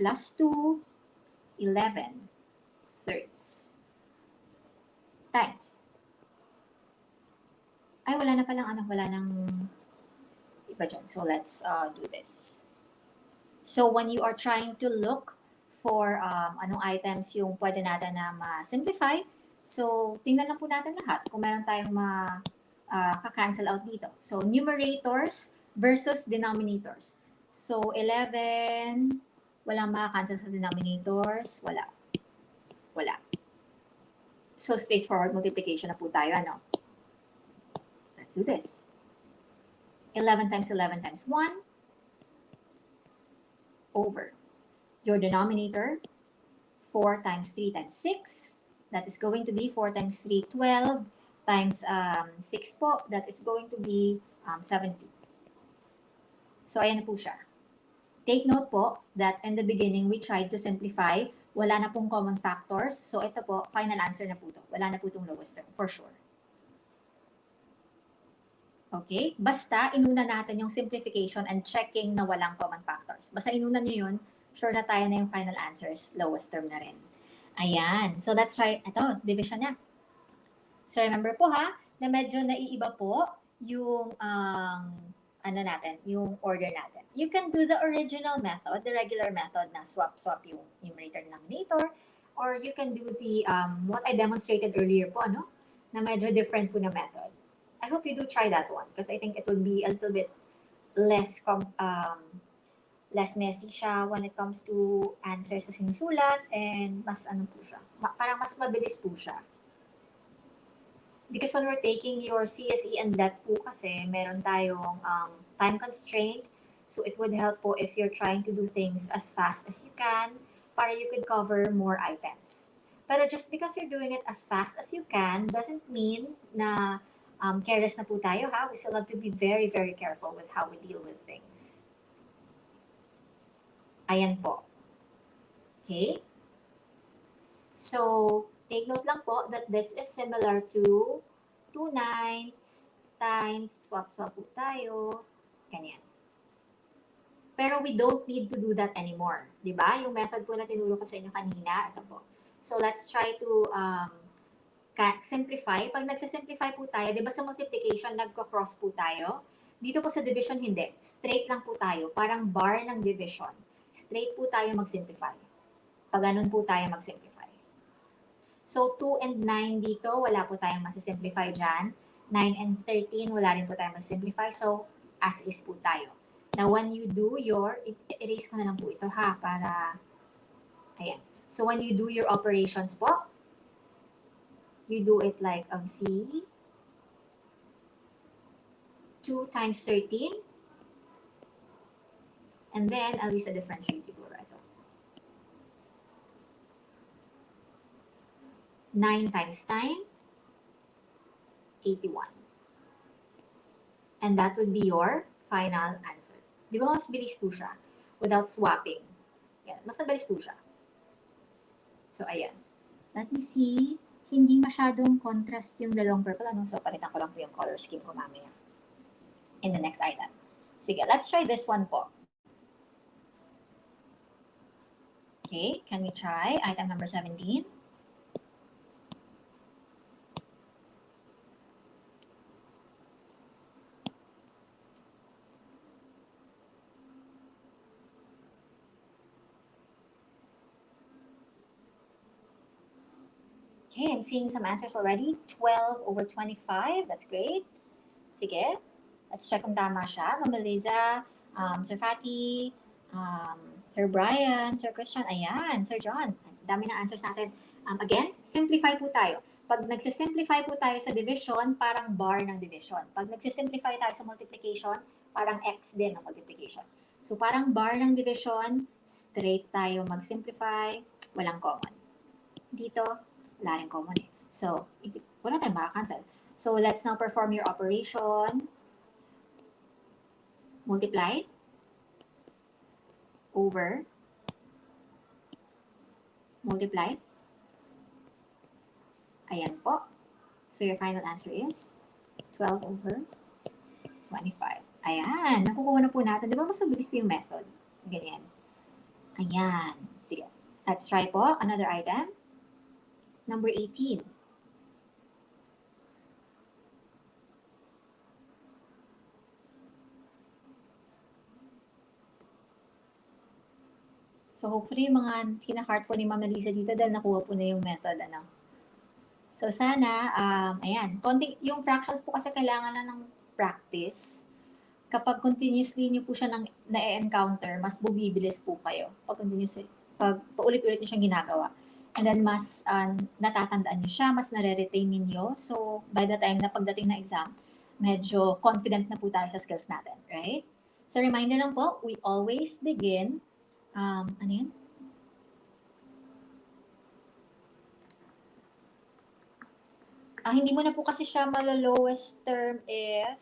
Plus 2, 11 thirds. Times. Ay, wala na palang wala nang iba dyan. So, let's do this. So, when you are trying to look for anong items yung pwede natin na ma-simplify, so, tingnan lang po natin lahat kung meron tayong ka-cancel out dito. So, numerators versus denominators. So, 11, walang maka-cancel sa denominators, wala. Wala. So, straightforward multiplication na po tayo, ano? Let's do this. 11 times 11 times 1 over your denominator, 4 times 3 times 6. That is going to be 4 times 3, 12 times 6 po. That is going to be 70. So, ayan na po siya. Take note po that in the beginning, we tried to simplify. Wala na pong common factors. So, ito po, final answer na po ito. Wala na po itong lowest term, for sure. Okay? Basta, inuna natin yung simplification and checking na walang common factors. Basta inuna nyo yun, sure na tayo na yung final answers, lowest term na rin. Ayan. So, that's right. Ito, division niya. So, remember po ha, na medyo naiiba po yung yung order natin. You can do the original method, the regular method na swap yung numerator denominator, or you can do the what I demonstrated earlier po, no? Na medyo different po na method. I hope you do try that one because I think it would be a little bit less less messy siya when it comes to answers sa sinusulat and mas po siya. Parang mas mabilis po siya. Because when we're taking your CSE and LET po kasi, meron tayong time constraint. So it would help po if you're trying to do things as fast as you can para you could cover more items. Pero just because you're doing it as fast as you can doesn't mean na careless na po tayo, ha? We still have to be very, very careful with how we deal with things. Ayan po. Okay? So, take note lang po that this is similar to 2 9s times, swap po tayo, ganyan. Pero we don't need to do that anymore. Diba? Yung method po na tinuro ko sa inyo kanina, ito po. So, let's try to simplify. Pag nagsisimplify po tayo, diba sa multiplication, nagko-cross po tayo. Dito po sa division, hindi. Straight lang po tayo. Parang bar ng division. Straight po tayo mag-simplify. Pag ganun po tayo mag-simplify. So, 2 and 9 dito, wala po tayong masisimplify dyan. 9 and 13, wala rin po tayong masisimplify. So, as is po tayo. Now, when you do your, erase ko na lang po ito ha, para, ayan. So, when you do your operations po, you do it like a V, 2 times 13, and then, I'll use a differentiate siguro ito. 9 times 9, 81. And that would be your final answer. Di ba mas bilis po siya without swapping? Yan, mas mabilis po siya. So, ayan. Let me see. Hindi masyadong contrast yung dalawang purple. Ano? So, palitan ko lang po yung color scheme ko mamaya. In the next item. Sige, let's try this one po. Okay, can we try item number 17? Okay, I'm seeing some answers already. 12 over 25. That's great. Sige. Let's check kung tama siya. Ma'am Eliza, Sir Fatty, Sir Brian, Sir Christian, ayan, Sir John. Dami na answers natin. Again, simplify po tayo. Pag nagsisimplify po tayo sa division, parang bar ng division. Pag nagsisimplify tayo sa multiplication, parang x din ng multiplication. So parang bar ng division, straight tayo mag-simplify, walang common. Dito, wala rin common eh. So, wala tayong makakancel. So, let's now perform your operation. Multiply over multiply. Ayan po. So, your final answer is 12 over 25. Ayan. Nakukuha na po natin. Di ba mas mabilis po yung method? Ganyan. Ayan. Sige. Let's try po. Another item. Number 18. So, hopefully, mga kinakart po ni Ma'am Elisa dito dahil nakuha po na yung method, ano. So, sana, ayan, konting, yung fractions po kasi kailangan na ng practice. Kapag continuously nyo po siya na-encounter, mas bumibilis po kayo. Pag continuously, pag paulit-ulit nyo siyang ginagawa. And then, mas natatandaan nyo siya, mas nare-retain ninyo. So, by the time na pagdating na exam, medyo confident na po tayo sa skills natin, right? So, reminder lang po, we always begin ano yun? Hindi mo na po kasi siya malo-lowest term if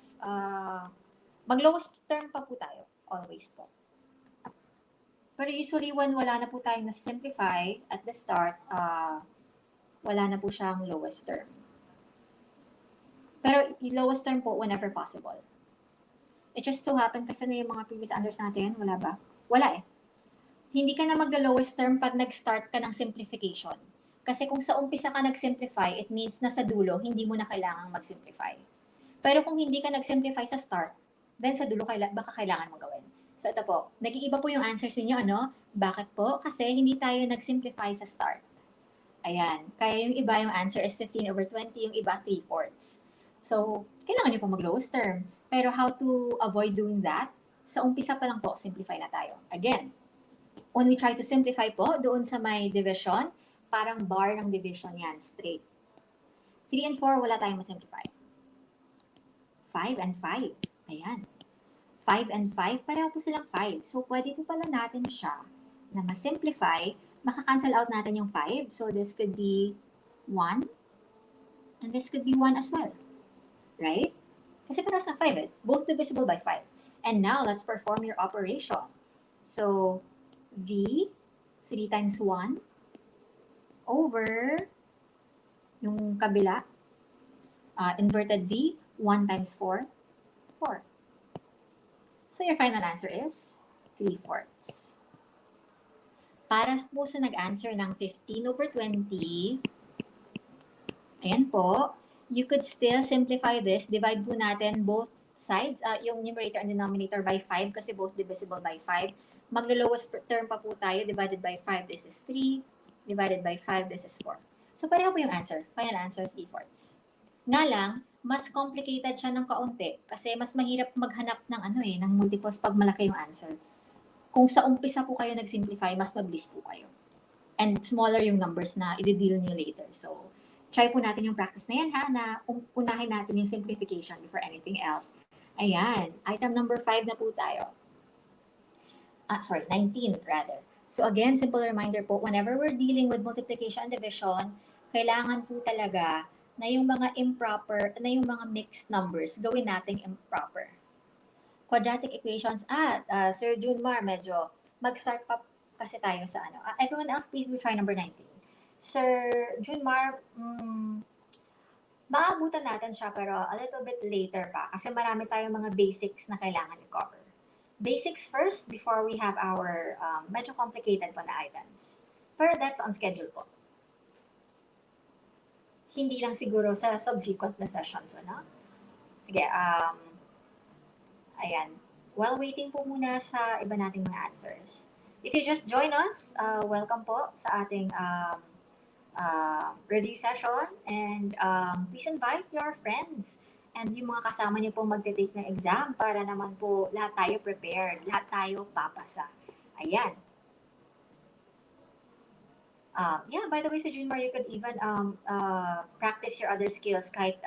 mag-lowest term pa po tayo. Always po. Pero usually when wala na po tayong nasa-simplify at the start, wala na po siyang lowest term. Pero lowest term po whenever possible. It just so happen kasi na yung mga previous answers natin, wala ba? Wala eh. Hindi ka na magla-lowest term pag nag-start ka ng simplification. Kasi kung sa umpisa ka nag-simplify, it means na sa dulo, hindi mo na kailangang mag-simplify. Pero kung hindi ka nag-simplify sa start, then sa dulo baka kailangan mo gawin. So ito po, nag-iiba po yung answers niyo, ano? Bakit po? Kasi hindi tayo nag-simplify sa start. Ayan. Kaya yung iba, yung answer is 15 over 20, yung iba 3/4. So, kailangan niyo po mag-lowest term. Pero how to avoid doing that? Sa umpisa pa lang po, simplify na tayo. Again, when we try to simplify po, doon sa may division, parang bar ng division yan, straight. 3 and 4, wala tayong masimplify. 5 and 5, ayan. 5 and 5, pareho po silang 5. So, pwede po pala natin siya na masimplify, makakancel out natin yung 5. So, this could be 1, and this could be 1 as well. Right? Kasi parehas na 5 eh. Both divisible by 5. And now, let's perform your operation. So, V, 3 times 1, over yung kabila, inverted V, 1 times 4, 4. So your final answer is 3/4. Para po sa nag-answer ng 15 over 20, ayan po, you could still simplify this. Divide po natin both sides, yung numerator and denominator by 5 kasi both divisible by 5. Maglo-lowest term pa po tayo, divided by 5, this is 3. Divided by 5, this is 4. So, pareho po yung answer. Final answer, 3/4. Nga lang, mas complicated siya ng kaunti kasi mas mahirap maghanap ng ng multiples pag malaki yung answer. Kung sa umpisa po kayo nag-simplify, mas mabilis po kayo. And smaller yung numbers na i-deal niyo later. So, try po natin yung practice na yan ha, na unahin natin yung simplification before anything else. Ayan, item number 5 na po tayo. 19 rather. So again, simple reminder po, whenever we're dealing with multiplication and division, kailangan po talaga na yung mga improper, na yung mga mixed numbers, gawin nating improper. Quadratic equations at Sir Junmar, medyo mag-start pa kasi tayo sa ano. Everyone else, please do try number 19. Sir Junmar, maabutan natin siya pero a little bit later pa kasi marami tayong mga basics na kailangan i-cover. Basics first before we have our medyo complicated pa na items. Pero that's on schedule po. Hindi lang siguro sa subsequent na sessions, ano? Sige, ayan. While waiting po muna sa iba nating mga answers. If you just join us, welcome po sa ating review session and please invite your friends and yung mga kasama niyo pong magte-take ng exam para naman po lahat tayo prepared, lahat tayo papasa. Ayan. Yeah, by the way, Sir Junmar, you could even practice your other skills kahit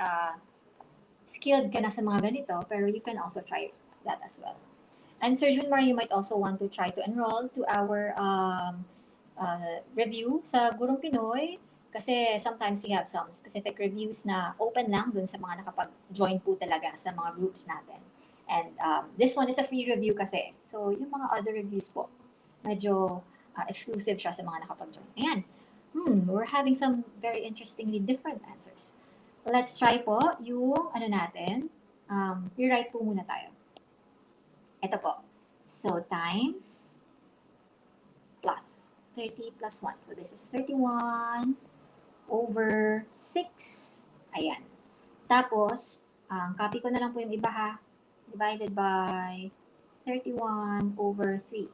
skilled ka na sa mga ganito, pero you can also try that as well. And Sir Junmar, you might also want to try to enroll to our review sa Gurong Pinoy kasi sometimes we have some specific reviews na open lang dun sa mga nakapag-join po talaga sa mga groups natin. And this one is a free review kasi. So, yung mga other reviews po, medyo exclusive siya sa mga nakapag-join. Ayan. We're having some very interestingly different answers. Let's try po yung ano natin. Rewrite po muna tayo. Ito po. So, times plus 30 plus 1. So, this is 31 over 6. Ayan. Tapos, copy ko na lang po yung iba ha. Divided by 31 over 3.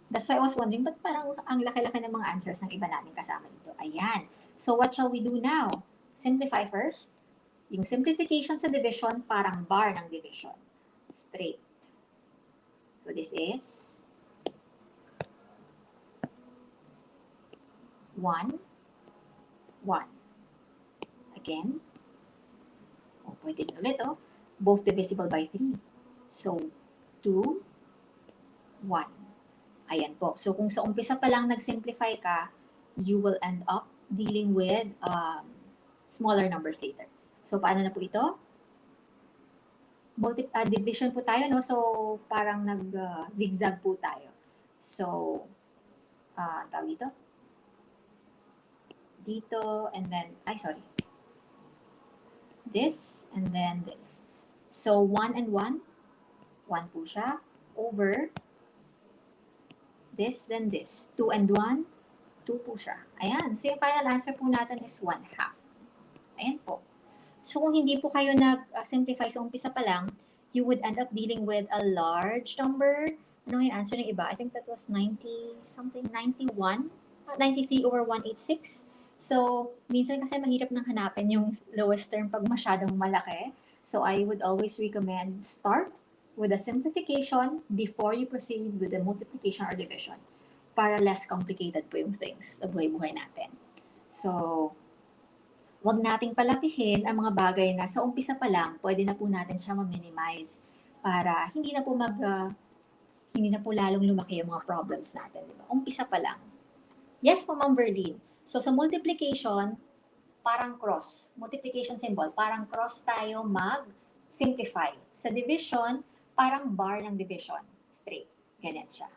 That's why I was wondering, ba't parang ang laki-laki ng mga answers ng iba natin kasama dito? Ayan. So, what shall we do now? Simplify first. Yung simplification sa division, parang bar ng division. Straight. So, this is 1, 1. Again. Pwede din ulit, both divisible by 3. So, 2, 1. Ayan po. So, kung sa umpisa pa lang nag-simplify ka, you will end up dealing with smaller numbers later. So, paano na po ito? Division po tayo, no? So, parang nag-zigzag po tayo. So, tawag dito? Dito, and then, this, and then this. So, 1 and 1, 1 po siya, over this, then this. 2 and 1, 2 po siya. Ayan. So, yung final answer po natin is 1/2. Ayan po. So, kung hindi po kayo nag-simplify sa umpisa pa lang, you would end up dealing with a large number. Ano yung answer ng iba? I think that was 90-something, 91, 93 over 186. So, minsan kasi mahirap nang hanapin yung lowest term pag masyadong malaki. So, I would always recommend start with a simplification before you proceed with the multiplication or division para less complicated po yung things sa buhay-buhay natin. So, wag nating palakihin ang mga bagay na sa umpisa pa lang, pwede na po natin siya ma-minimize para hindi na po lalong lumaki yung mga problems natin, di ba? Umpisa pa lang. Yes po, Ma'am Berlin. So, sa multiplication, parang cross. Multiplication symbol, parang cross tayo mag-simplify. Sa division, parang bar ng division. Straight. Ganyan siya.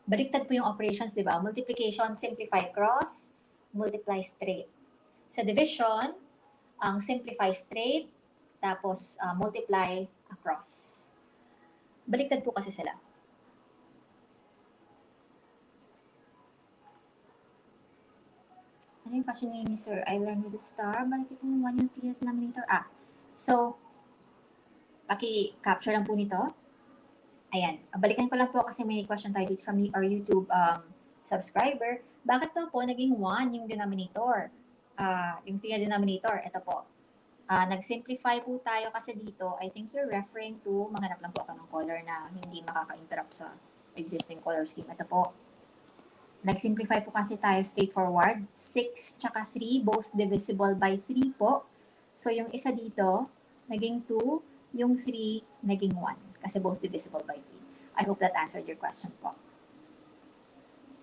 Baliktad po yung operations, di ba? Multiplication, simplify cross, multiply straight. Sa division, ang simplify straight, tapos multiply across. Baliktad po kasi sila. Ano yung question ni Sir? I learned with the star. Balik ito yung 1 yung clear denominator. So, paki-capture lang po nito. Ayan. Balikan ko lang po kasi may question tayo dito from our YouTube subscriber. Bakit daw po naging 1 yung denominator? yung 3 na denominator, ito po. Nag-simplify po tayo kasi dito, I think you're referring to, maghanap lang po ako ng color na hindi makaka-interrupt sa existing color scheme. Ito po. Nag-simplify po kasi tayo straightforward. 6 tsaka 3, both divisible by 3 po. So, yung isa dito, naging 2, yung 3, naging 1. Kasi both divisible by 3. I hope that answered your question po.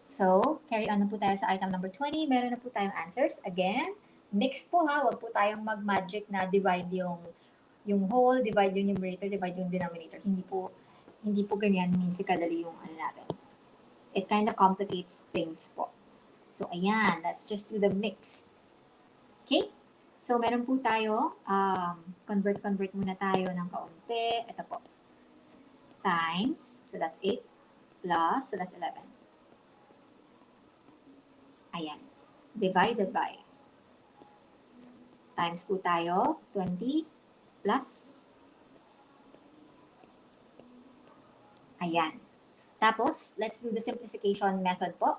So, carry on na po tayo sa item number 20. Meron na po tayong answers. Again, mix po ha. Huwag po tayong mag-magic na divide yung whole, divide yung numerator, divide yung denominator. Hindi po ganyan means kadali yung ano natin. It kind of complicates things po. So, ayan. Let's just do the mix. Okay? So, meron po tayo, convert muna tayo ng kaunti. Ito po. Times, so that's 8, plus, so that's 11. Ayan. Divided by. Times po tayo, 20, plus. Ayan. Tapos, let's do the simplification method po.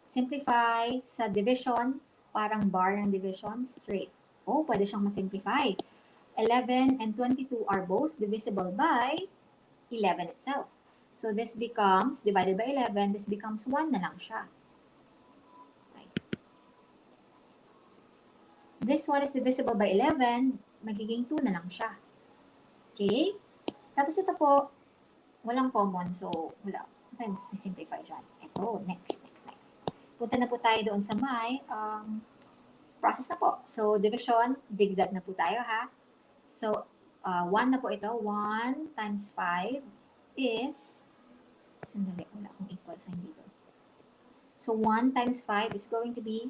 Simplify sa division, parang bar ng division, straight. Oh, pwede siyang masimplify. 11 and 22 are both divisible by 11 itself. So this becomes, divided by 11, this becomes 1 na lang siya. Okay. This one is divisible by 11, magiging 2 na lang siya. Okay? Tapos ito po, walang common, so wala. Sometimes may simplify dyan. Ito, next. Punta na po tayo doon sa may process na po. So division, zigzag na po tayo ha. So, 1 na po ito. 1 times 5 is, sandali, wala akong equal sign dito. So, 1 times 5 is going to be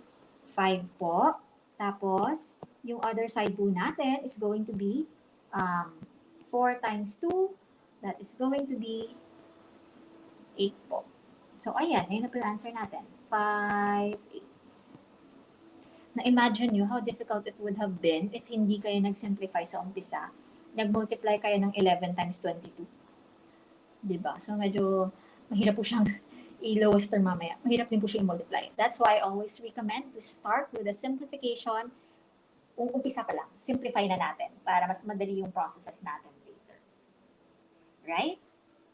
5 po. Tapos, yung other side po natin is going to be 4 times 2. That is going to be 8 po. So, ayan. Ayun na po yung answer natin. 5 eighths. Na-imagine nyo how difficult it would have been if hindi kayo nag-simplify sa umpisa. Nag-multiply kayo ng 11 times 22. Diba? So, medyo mahirap po siyang i-lowest term mamaya. Mahirap din po siya i-multiply. That's why I always recommend to start with a simplification. Umpisa pa lang. Simplify na natin para mas madali yung processes natin later. Right?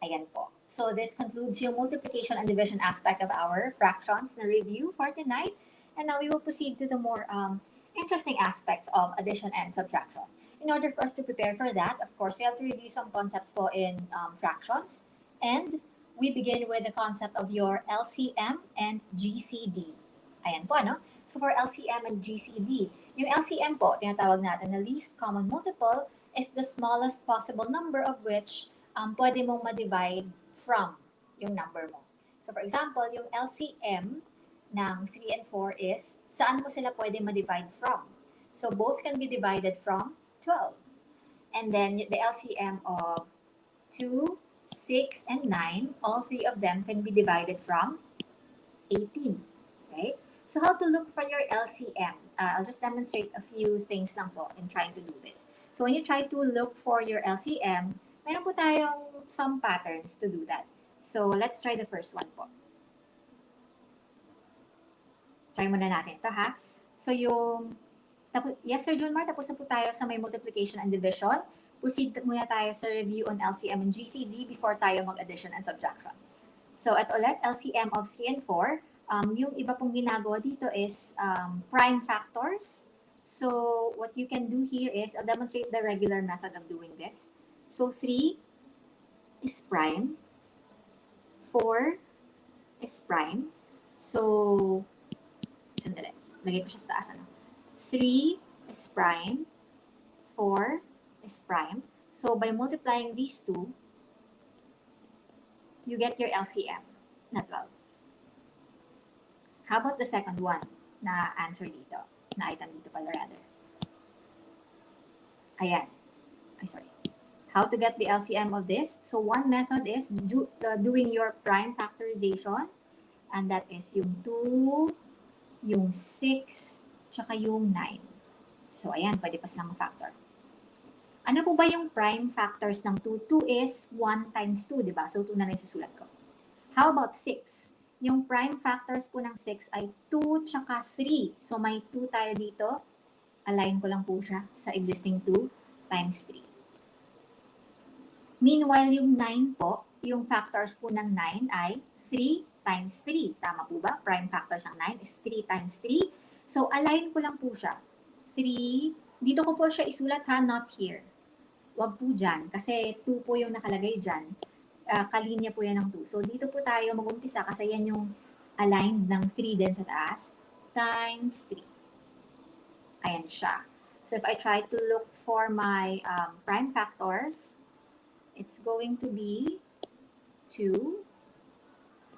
Ayan po. So, this concludes yung multiplication and division aspect of our fractions na review for tonight. And now we will proceed to the more interesting aspects of addition and subtraction. In order for us to prepare for that, of course, we have to review some concepts po in fractions. And we begin with the concept of your LCM and GCD. Ayan po, no? So for LCM and GCD, yung LCM po, tinatawag natin na least common multiple is the smallest possible number of which pwede mong ma-divide from yung number mo. So for example, yung LCM ng 3 and 4 is, saan mo sila pwede ma-divide from? So both can be divided from 12. And then the LCM of 2, 6, and 9, all three of them can be divided from 18. Right? So how to look for your LCM? I'll just demonstrate a few things lang po in trying to do this. So when you try to look for your LCM, meron po tayong some patterns to do that. So let's try the first one po. Try muna natin ito ha. So yung, yes Sir Junmar, tapos na po tayo sa may multiplication and division. Proceed muna tayo sa review on LCM and GCD before tayo mag-addition and subtraction. So at ulit, LCM of 3 and 4, yung iba pong ginagawa dito is prime factors. So what you can do here is, I'll demonstrate the regular method of doing this. So 3 is prime, 4 is prime. So, sandali, lagay ko siya sa taas. 3 is prime, 4 is prime. So, by multiplying these two, you get your LCM na 12. How about the second one na answer dito? Na item dito pala rather. Ayan. Sorry. How to get the LCM of this? So one method is doing your prime factorization. And that is yung 2, yung 6, tsaka yung 9. So ayan, pwede pa silang factor. Ano po ba yung prime factors ng 2? 2 is 1 times 2, di ba? So 2 na lang susulat ko. How about 6? Yung prime factors po ng 6 ay 2 tsaka 3. So may 2 tayo dito. Align ko lang po siya sa existing 2 times 3. Meanwhile, yung 9 po, yung factors po ng 9 ay 3 times 3. Tama po ba? Prime factors ng 9 is 3 times 3. So, align ko lang po siya. 3, dito ko po siya isulat ha, not here. Wag po dyan, kasi 2 po yung nakalagay dyan. Kalinya po yan ng 2. So, dito po tayo mag-umpisa kasi yan yung aligned ng 3 din sa taas. Times 3. Ayan siya. So, if I try to look for my prime factors, it's going to be 2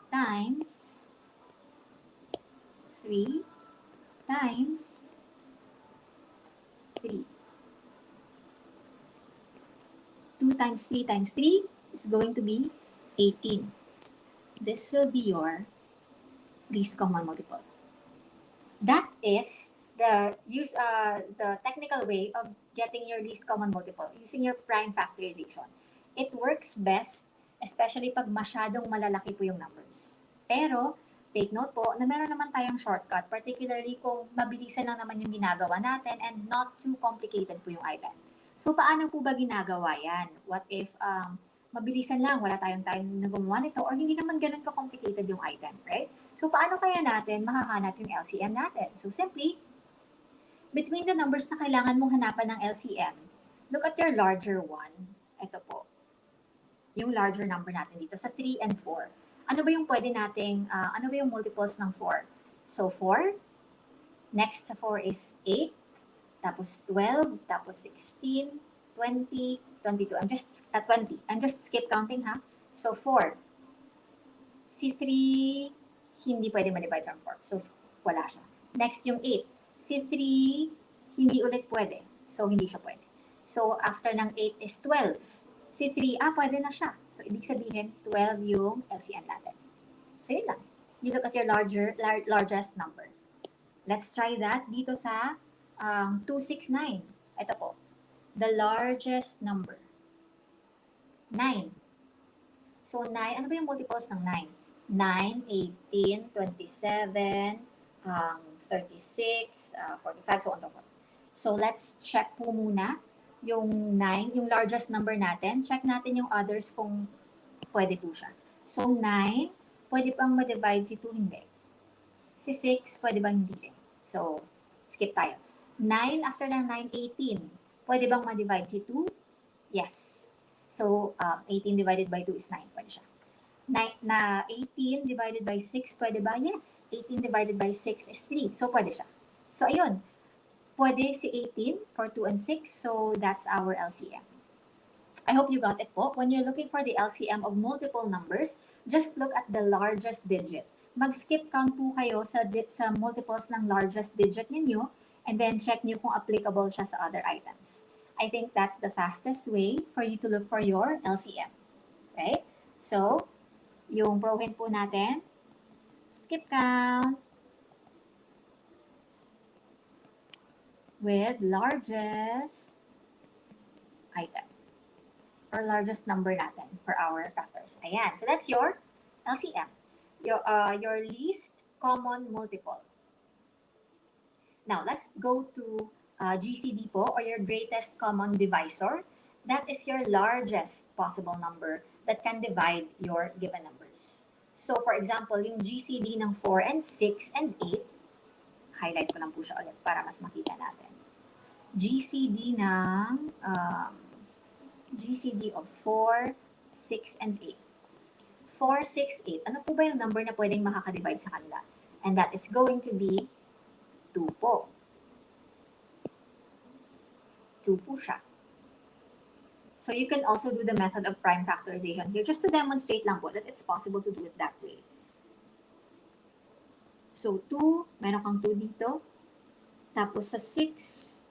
times 3 times 3. 2 times 3 times 3 is going to be 18. This will be your least common multiple. That is the technical way of getting your least common multiple using your prime factorization. It works best, especially pag masyadong malalaki po yung numbers. Pero, take note po na meron naman tayong shortcut, particularly kung mabilisan lang naman yung ginagawa natin and not too complicated po yung item. So, paano po ba ginagawa yan? What if mabilisan lang, wala tayong time na gumawa nito, or hindi naman ganun ka-complicated yung item, right? So, paano kaya natin makahanap yung LCM natin? So, simply, between the numbers na kailangan mong hanapan ng LCM, look at your larger one. Ito po. Yung larger number natin dito sa 3 and 4. Ano ba yung pwede nating, ano ba yung multiples ng 4? So, 4. Next sa 4 is 8. Tapos 12. Tapos 16. 20. 22. I'm just at 20. I'm just skip counting, ha? So, 4. Si 3, hindi pwede ma-divide from 4. So, wala siya. Next, yung 8. Si 3, hindi ulit pwede. So, hindi siya pwede. So, after ng 8 is 12. Si 3, pwede na siya. So, ibig sabihin, 12 yung LCM natin. So, yun lang. You look at your largest number. Let's try that dito sa 269. Ito po. The largest number. 9. So, 9, ano ba yung multiples ng 9? 9, 18, 27, 36, 45, so on and so forth. So, let's check po muna yung 9, yung largest number natin. Check natin yung others kung pwede po siya. So, 9, pwede pang ma-divide si 2, hindi. Si 6, pwede bang hindi rin? So, skip tayo. 9, after ng 9, 18. Pwede bang ma-divide si 2? Yes. So, 18 divided by 2 is 9. Pwede siya. 18 divided by 6, pwede ba? Yes. 18 divided by 6 is 3. So, pwede siya. So, ayun. Pwede si 18 for 2 and 6. So, that's our LCM. I hope you got it po. When you're looking for the LCM of multiple numbers, just look at the largest digit. Mag-skip count po kayo sa multiples ng largest digit ninyo and then check nyo kung applicable siya sa other items. I think that's the fastest way for you to look for your LCM. Right? So, yung pro hint po natin, skip count with largest item or largest number natin for our factors. Ayan. So, that's your LCM. Your least common multiple. Now, let's go to GCD po, or your greatest common divisor. That is your largest possible number that can divide your given numbers. So, for example, yung GCD ng 4 and 6 and 8, highlight ko lang po siya ulit para mas makita natin. GCD ng GCD of 4, 6, and 8. 4, 6, 8. Ano po ba yung number na pwedeng makaka-divide sa kanila? And that is going to be 2 po. 2 po siya. So you can also do the method of prime factorization here just to demonstrate lang po that it's possible to do it that way. So 2, meron kang 2 dito. Tapos sa 6,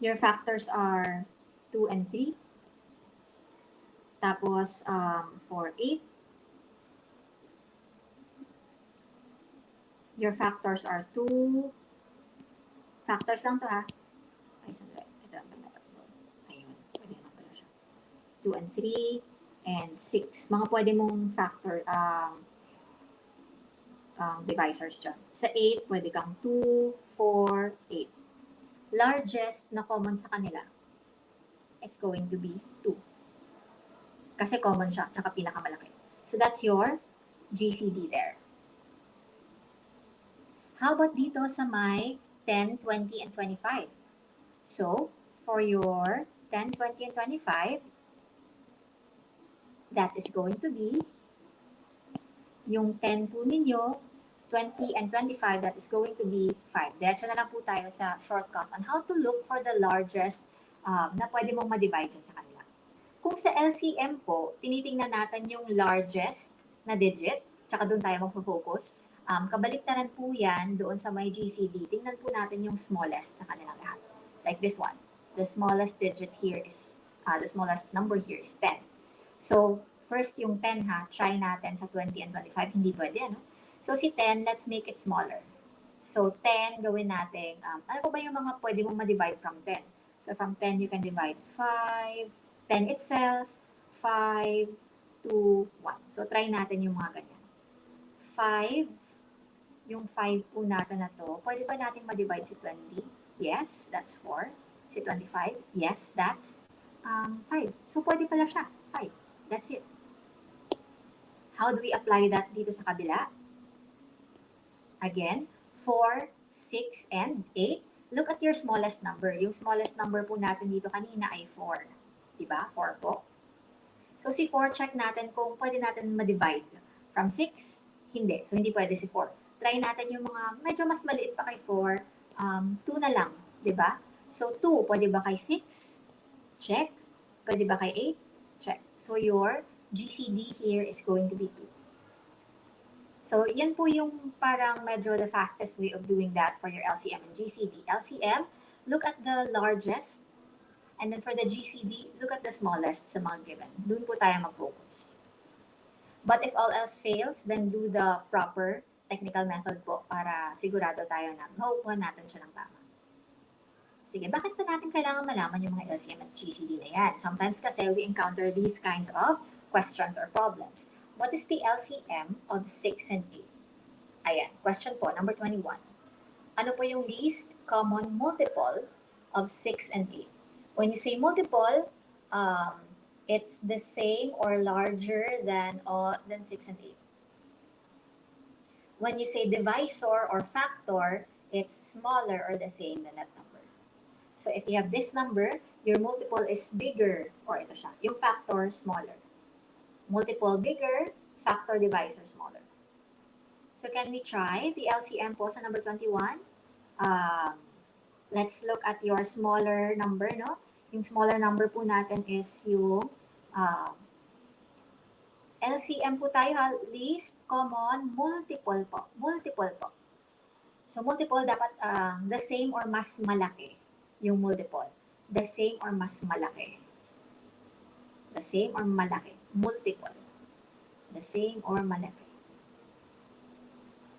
your factors are 2 and 3. Tapos for 8, your factors are 2. Factors lang to ha. Ay, sandali. Ito ang pagkakataon. Ayun. Pwede naman pala siya. 2 and 3 and 6. Mga pwede mong factor, divisors dyan. Sa 8, pwede kang 2, 4, 8. Largest na common sa kanila, it's going to be 2. Kasi common siya, tsaka pinakamalaki. So that's your GCD there. How about dito sa may 10, 20, and 25? So, for your 10, 20, and 25, that is going to be yung 10 po ninyo, 20 and 25, that is going to be 5. Diretso na lang po tayo sa shortcut on how to look for the largest na pwede mong ma-divide dyan sa kanila. Kung sa LCM po, tinitingnan natin yung largest na digit, tsaka doon tayo mag-focus. Kabaliktaran po yan doon sa may GCD. Tingnan po natin yung smallest sa kanilang lahat. Like this one. The smallest digit here is, the smallest number here is 10. So, first yung 10 ha, try natin sa 20 and 25. Hindi pwede, ano? So, si 10, let's make it smaller. So, 10, gawin natin, ano po ba yung mga pwede mong ma-divide from 10? So, from 10, you can divide 5, 10 itself, 5, 2, 1. So, try natin yung mga ganyan. 5, yung 5 po natin na to, pwede ba natin ma-divide si 20? Yes, that's 4. Si 25? Yes, that's 5. So, pwede pala siya, 5. That's it. How do we apply that dito sa kabila? Again, 4, 6, and 8. Look at your smallest number. Yung smallest number po natin dito kanina ay 4. Diba? 4 po. So, si 4, check natin kung pwede natin ma-divide. From 6, hindi. So, hindi pwede si 4. Try natin yung mga medyo mas maliit pa kay 4. 2 na lang. Diba? So, 2, pwede ba kay 6? Check. Pwede ba kay 8? Check. So, your GCD here is going to be 2. So, yan po yung parang medyo the fastest way of doing that for your LCM and GCD. LCM, look at the largest. And then for the GCD, look at the smallest sa mga given. Doon po tayo mag-focus. But if all else fails, then do the proper technical method po para sigurado tayo na makukuha natin siya ng tama. Sige, bakit pa natin kailangan malaman yung mga LCM at GCD na yan? Sometimes kasi we encounter these kinds of questions or problems. What is the LCM of 6 and 8? Ayan, question po, number 21. Ano po yung least common multiple of 6 and 8? When you say multiple, it's the same or larger than 6 and 8. When you say divisor or factor, it's smaller or the same than that number. So if you have this number, your multiple is bigger, or ito siya, yung factor smaller. Multiple bigger, factor divisor smaller. So can we try the LCM po sa number 21? Let's look at your smaller number, no? Yung smaller number po natin is yung LCM po tayo ha, least common multiple po. Multiple po. So multiple dapat the same or mas malaki yung multiple. The same or mas malaki. The same or malaki. Multiple. The same or malaki.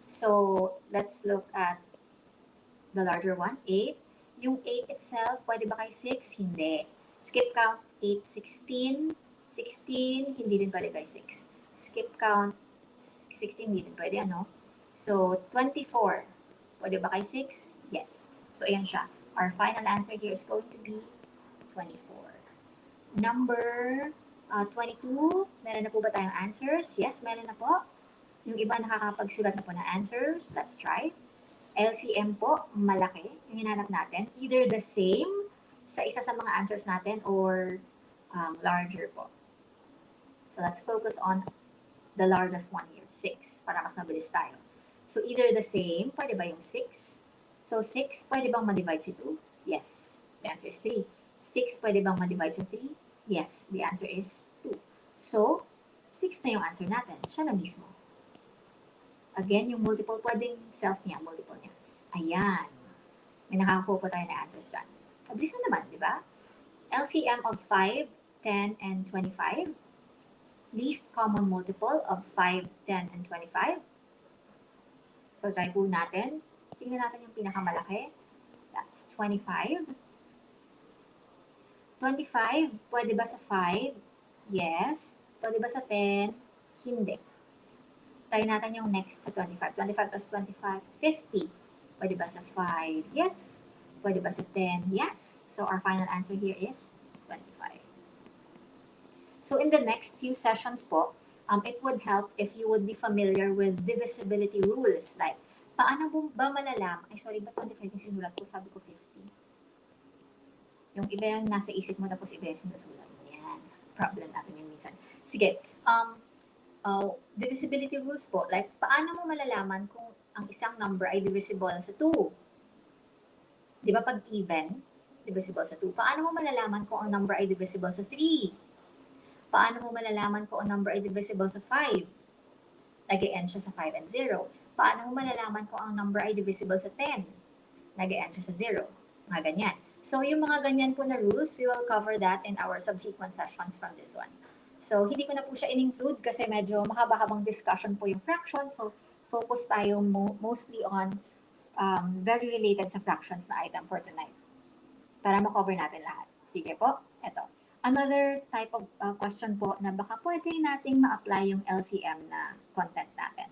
So, let's look at the larger one. 8. Yung 8 itself, pwede ba kay 6? Hindi. Skip count. 8, 16. 16, hindi rin pwede kay 6. Skip count. 16, hindi rin pwede, ano? So, 24. Pwede ba kay 6? Yes. So, ayan siya. Our final answer here is going to be 24. Number 22, meron na po ba tayong answers? Yes, meron na po. Yung iba nakakapagsulat na po ng answers. Let's try. LCM po, malaki. Yung hinanap natin. Either the same sa isa sa mga answers natin or larger po. So let's focus on the largest one here, 6, para mas mabilis tayo. So either the same, pwede ba yung 6? So 6, pwede bang ma-divide si 2? Yes. The answer is 3. 6, pwede bang ma-divide si 3? Yes. The answer is 2. So, 6 na yung answer natin. Siya na mismo. Again, yung multiple, pwedeng self niya, multiple niya. Ayan. May nakakakuha po tayo na answers dyan. Mabilis na naman, di ba? LCM of 5, 10, and 25. Least common multiple of 5, 10, and 25. So, try po natin. Tingnan natin yung pinakamalaki. That's 25. 25, pwede ba sa 5? Yes. Pwede ba sa 10? Hindi. Try natin yung next sa 25. 25 plus 25, 50. Pwede ba sa 5? Yes. Pwede ba sa 10? Yes. So our final answer here is 25. So in the next few sessions po, it would help if you would be familiar with divisibility rules. Like, paano ba malalaman? Ay, sorry, ba't 25 yung sinulat ko? Sabi ko 50. Yung iba yung nasa isip mo, tapos iba yung sinusulat mo. Yan. Problem natin yun minsan. Sige. Divisibility rules po. Like, paano mo malalaman kung ang isang number ay divisible sa 2? Di ba pag even, divisible sa 2? Paano mo malalaman kung ang number ay divisible sa 3? Paano mo malalaman kung ang number ay divisible sa 5? Nag-e-end siya sa 5 and 0. Paano mo malalaman kung ang number ay divisible sa 10? Nag-e-end siya sa 0. Mga ganyan. So, yung mga ganyan po na rules, we will cover that in our subsequent sessions from this one. So, hindi ko na po siya in-include kasi medyo mahaba-habang discussion po yung fraction. So, focus tayo mostly on very related sa fractions na item for tonight. Para ma-cover natin lahat. Sige po, eto. Another type of question po na baka pwede nating ma-apply yung LCM na content natin.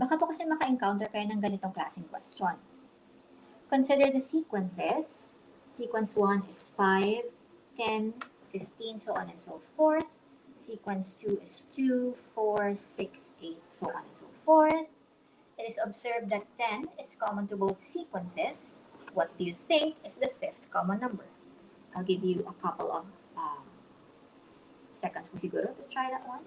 Baka po kasi maka-encounter kayo ng ganitong klaseng question. Consider the sequences. Sequence 1 is 5, 10, 15, so on and so forth. Sequence 2 is 2, 4, 6, 8, so on and so forth. It is observed that 10 is common to both sequences. What do you think is the fifth common number? I'll give you a couple of seconds po siguro to try that one.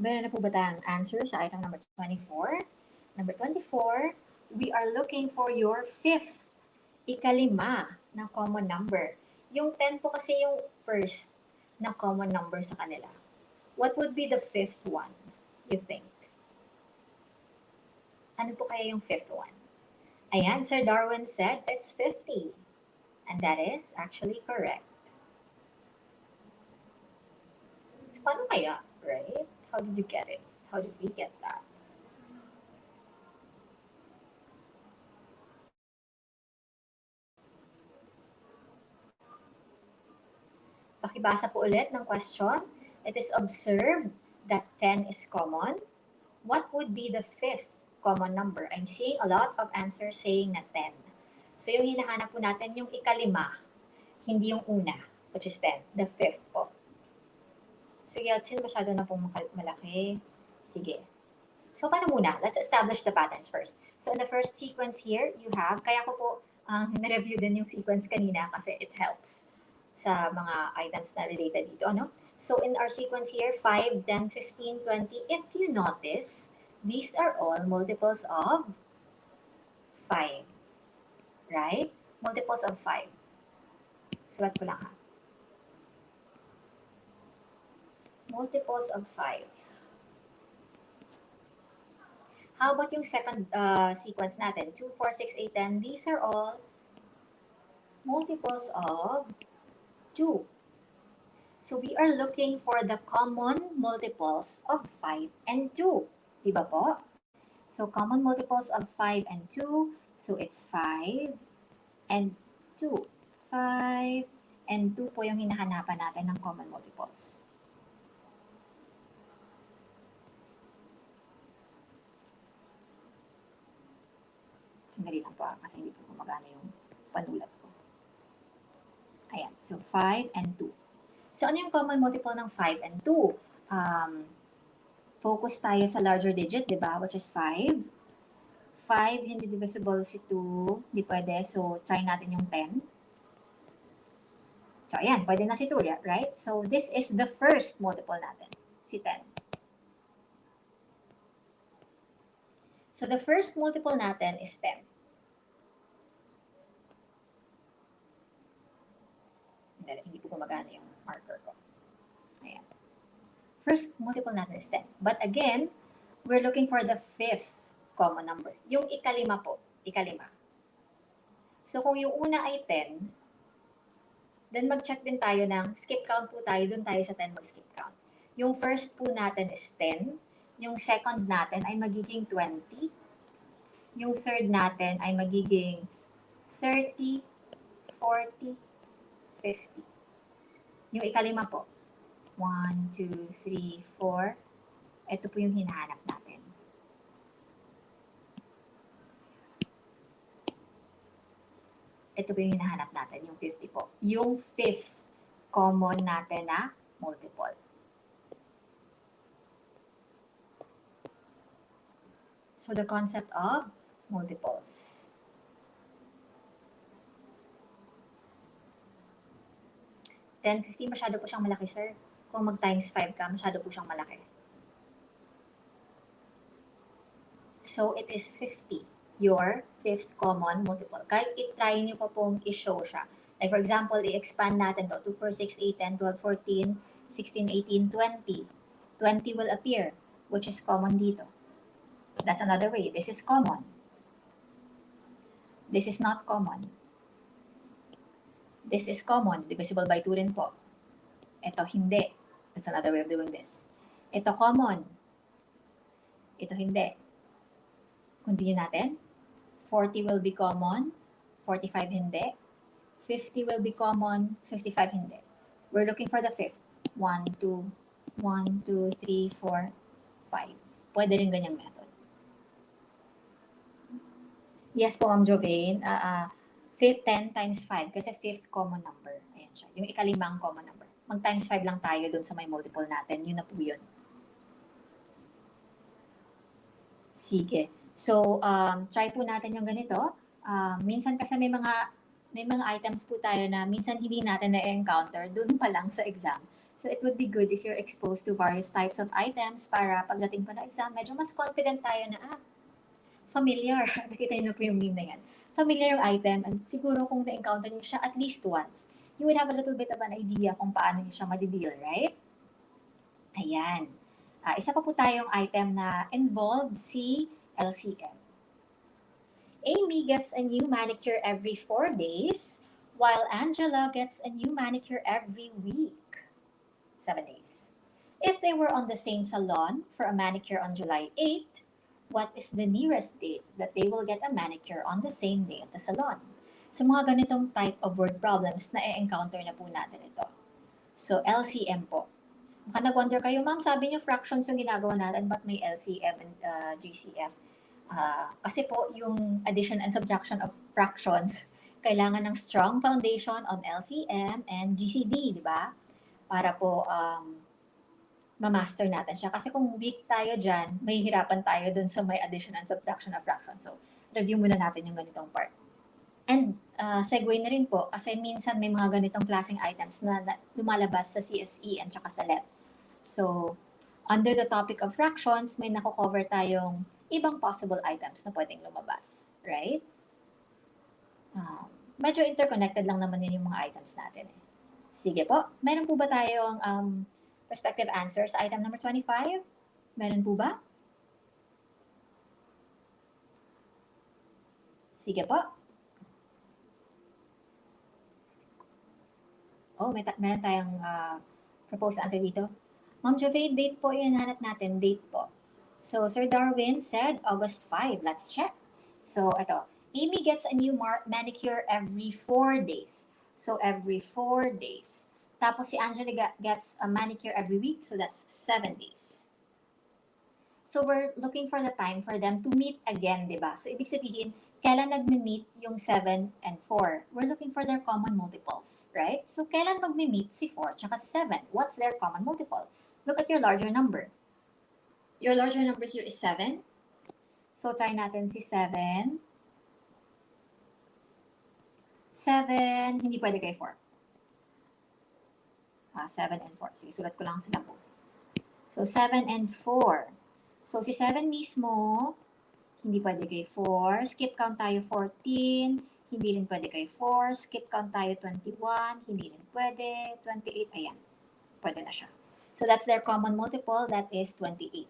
Meron na po ba tayong answer sa item number 24? Number 24, we are looking for your fifth, ikalima na common number. Yung 10 po kasi yung first na common number sa kanila. What would be the fifth one, you think? Ano po kaya yung fifth one? Ayan, Sir Darwin said it's 50. And that is actually correct. So, paano kaya, right? How did you get it? How did we get that? Pakibasa po ulit ng question. It is observed that 10 is common. What would be the fifth common number? I'm seeing a lot of answers saying na 10. So yung hinahanap po natin yung ikalima, hindi yung una, which is 10. The fifth po. So Yeltsin, masyado na pong malaki. Sige. So paano muna? Let's establish the patterns first. So in the first sequence here, you have, kaya ko po na-review din yung sequence kanina kasi it helps sa mga items na related dito. Ano? So in our sequence here, 5, 10, 15, 20, if you notice, these are all multiples of 5. Right? Multiples of 5. Sulat ko lang ha. Multiples of 5. How about yung second sequence natin? 2, 4, 6, 8, 10. These are all multiples of 2. So we are looking for the common multiples of 5 and 2. Diba po? So common multiples of 5 and 2. So it's 5 and 2. 5 and 2 po yung hinahanapan natin ng common multiples. Sandali lang po kasi hindi po gumagana yung panulat ko. Ayan. So, 5 and 2. So, ano yung common multiple ng 5 and 2? Focus tayo sa larger digit, di ba? Which is 5. 5, hindi divisible si 2. Hindi pwede. So, try natin yung 10. So, ayan. Pwede na si 2, right? So, this is the first multiple natin. Si 10. So, the first multiple natin is 10. Hindi po gumagana yung marker ko. Ayan. First multiple natin is 10. But again, we're looking for the fifth common number. Yung ikalima po. Ikalima. So, kung yung una ay 10, then mag-check din tayo ng skip count po tayo. Doon tayo sa 10 mag-skip count. Yung first po natin is 10. Yung second natin ay magiging 20. Yung third natin ay magiging 30, 40, 50. Yung ikalima po, 1, 2, 3, 4. Ito po yung hinahanap natin. Ito po yung hinahanap natin, yung 50 po. Yung fifth common natin na multiple. So the concept of multiples. Then 50, masyado po siyang malaki, sir. Kung mag-times 5 ka, masyado po siyang malaki. So it is 50, your fifth common multiple. Kahit i-try niyo pa pong i-show siya. Like for example, i-expand natin to 2, 4, 6, 8, 10, 12, 14, 16, 18, 20. 20 will appear, which is common dito. That's another way. This is common. This is not common. This is common. Divisible by 2 rin po. Ito hindi. That's another way of doing this. Ito common. Ito hindi. Continue natin. 40 will be common. 45 hindi. 50 will be common. 55 hindi. We're looking for the fifth. 1, 2, 1, 2, 3, 4, 5. Pwede rin ganyang method. Yes po, Ma'am Jovain. Fifth, 10 times 5 kasi fifth common number. Ayan siya. Yung ikalimang common number. Mag-times 5 lang tayo dun sa may multiple natin. Yun na po yun. Sige. So, try po natin yung ganito. Minsan kasi may mga items po tayo na minsan hindi natin na-encounter dun pa lang sa exam. So, it would be good if you're exposed to various types of items para pagdating po na exam, medyo mas confident tayo na, familiar. Nakita niyo na po yung meme na yan. Familiar yung item, and siguro kung na-encounter niyo siya at least once, you would have a little bit of an idea kung paano niyo siya madideal, right? Ayan. Isa pa po tayong item na involved si LCM. Amy gets a new manicure every 4 days, while Angela gets a new manicure every week. 7 days. If they were on the same salon for a manicure on July 8, what is the nearest date that they will get a manicure on the same day at the salon? So mga ganitong type of word problems na e-encounter na po natin ito. So LCM po. Baka nag-wonder kayo, ma'am, sabi niyo fractions yung ginagawa natin, but may LCM and GCF? Kasi po yung addition and subtraction of fractions, kailangan ng strong foundation on LCM and GCD, di ba? Para po ma-master natin siya. Kasi kung weak tayo dyan, may hirapan tayo dun sa may addition and subtraction of fractions. So, review muna natin yung ganitong part. And segue na rin po, kasi minsan may mga ganitong klaseng items na lumalabas sa CSE and saka sa LET. So, under the topic of fractions, may nako-cover tayong ibang possible items na pwedeng lumabas. Right? Medyo interconnected lang naman yun yung mga items natin. Sige po. Meron po ba tayong respective answers? Item number 25? Meron po ba? Sige po. Meron tayong proposed answer dito. Ma'am Jove, date po yung hanap natin. Date po. So, Sir Darwin said August 5. Let's check. So, ito. Amy gets a new manicure every 4 days. So, every 4 days. Tapos si Angela gets a manicure every week. So, that's 7 days. So, we're looking for the time for them to meet again, di ba? So, ibig sabihin, kailan nagme-meet yung 7 and 4? We're looking for their common multiples, right? So, kailan magme-meet si 4 tsaka si 7? What's their common multiple? Look at your larger number. Your larger number here is 7. So, try natin si 7. 7, hindi pwede kay 4. 7 and 4. Sige, sulat ko lang sila both. So, 7 and 4. So, si 7 mismo, hindi pwede kay 4. Skip count tayo 14. Hindi rin pwede kay 4. Skip count tayo 21. Hindi rin pwede. 28. Ayan. Pwede na siya. So, that's their common multiple. That is 28.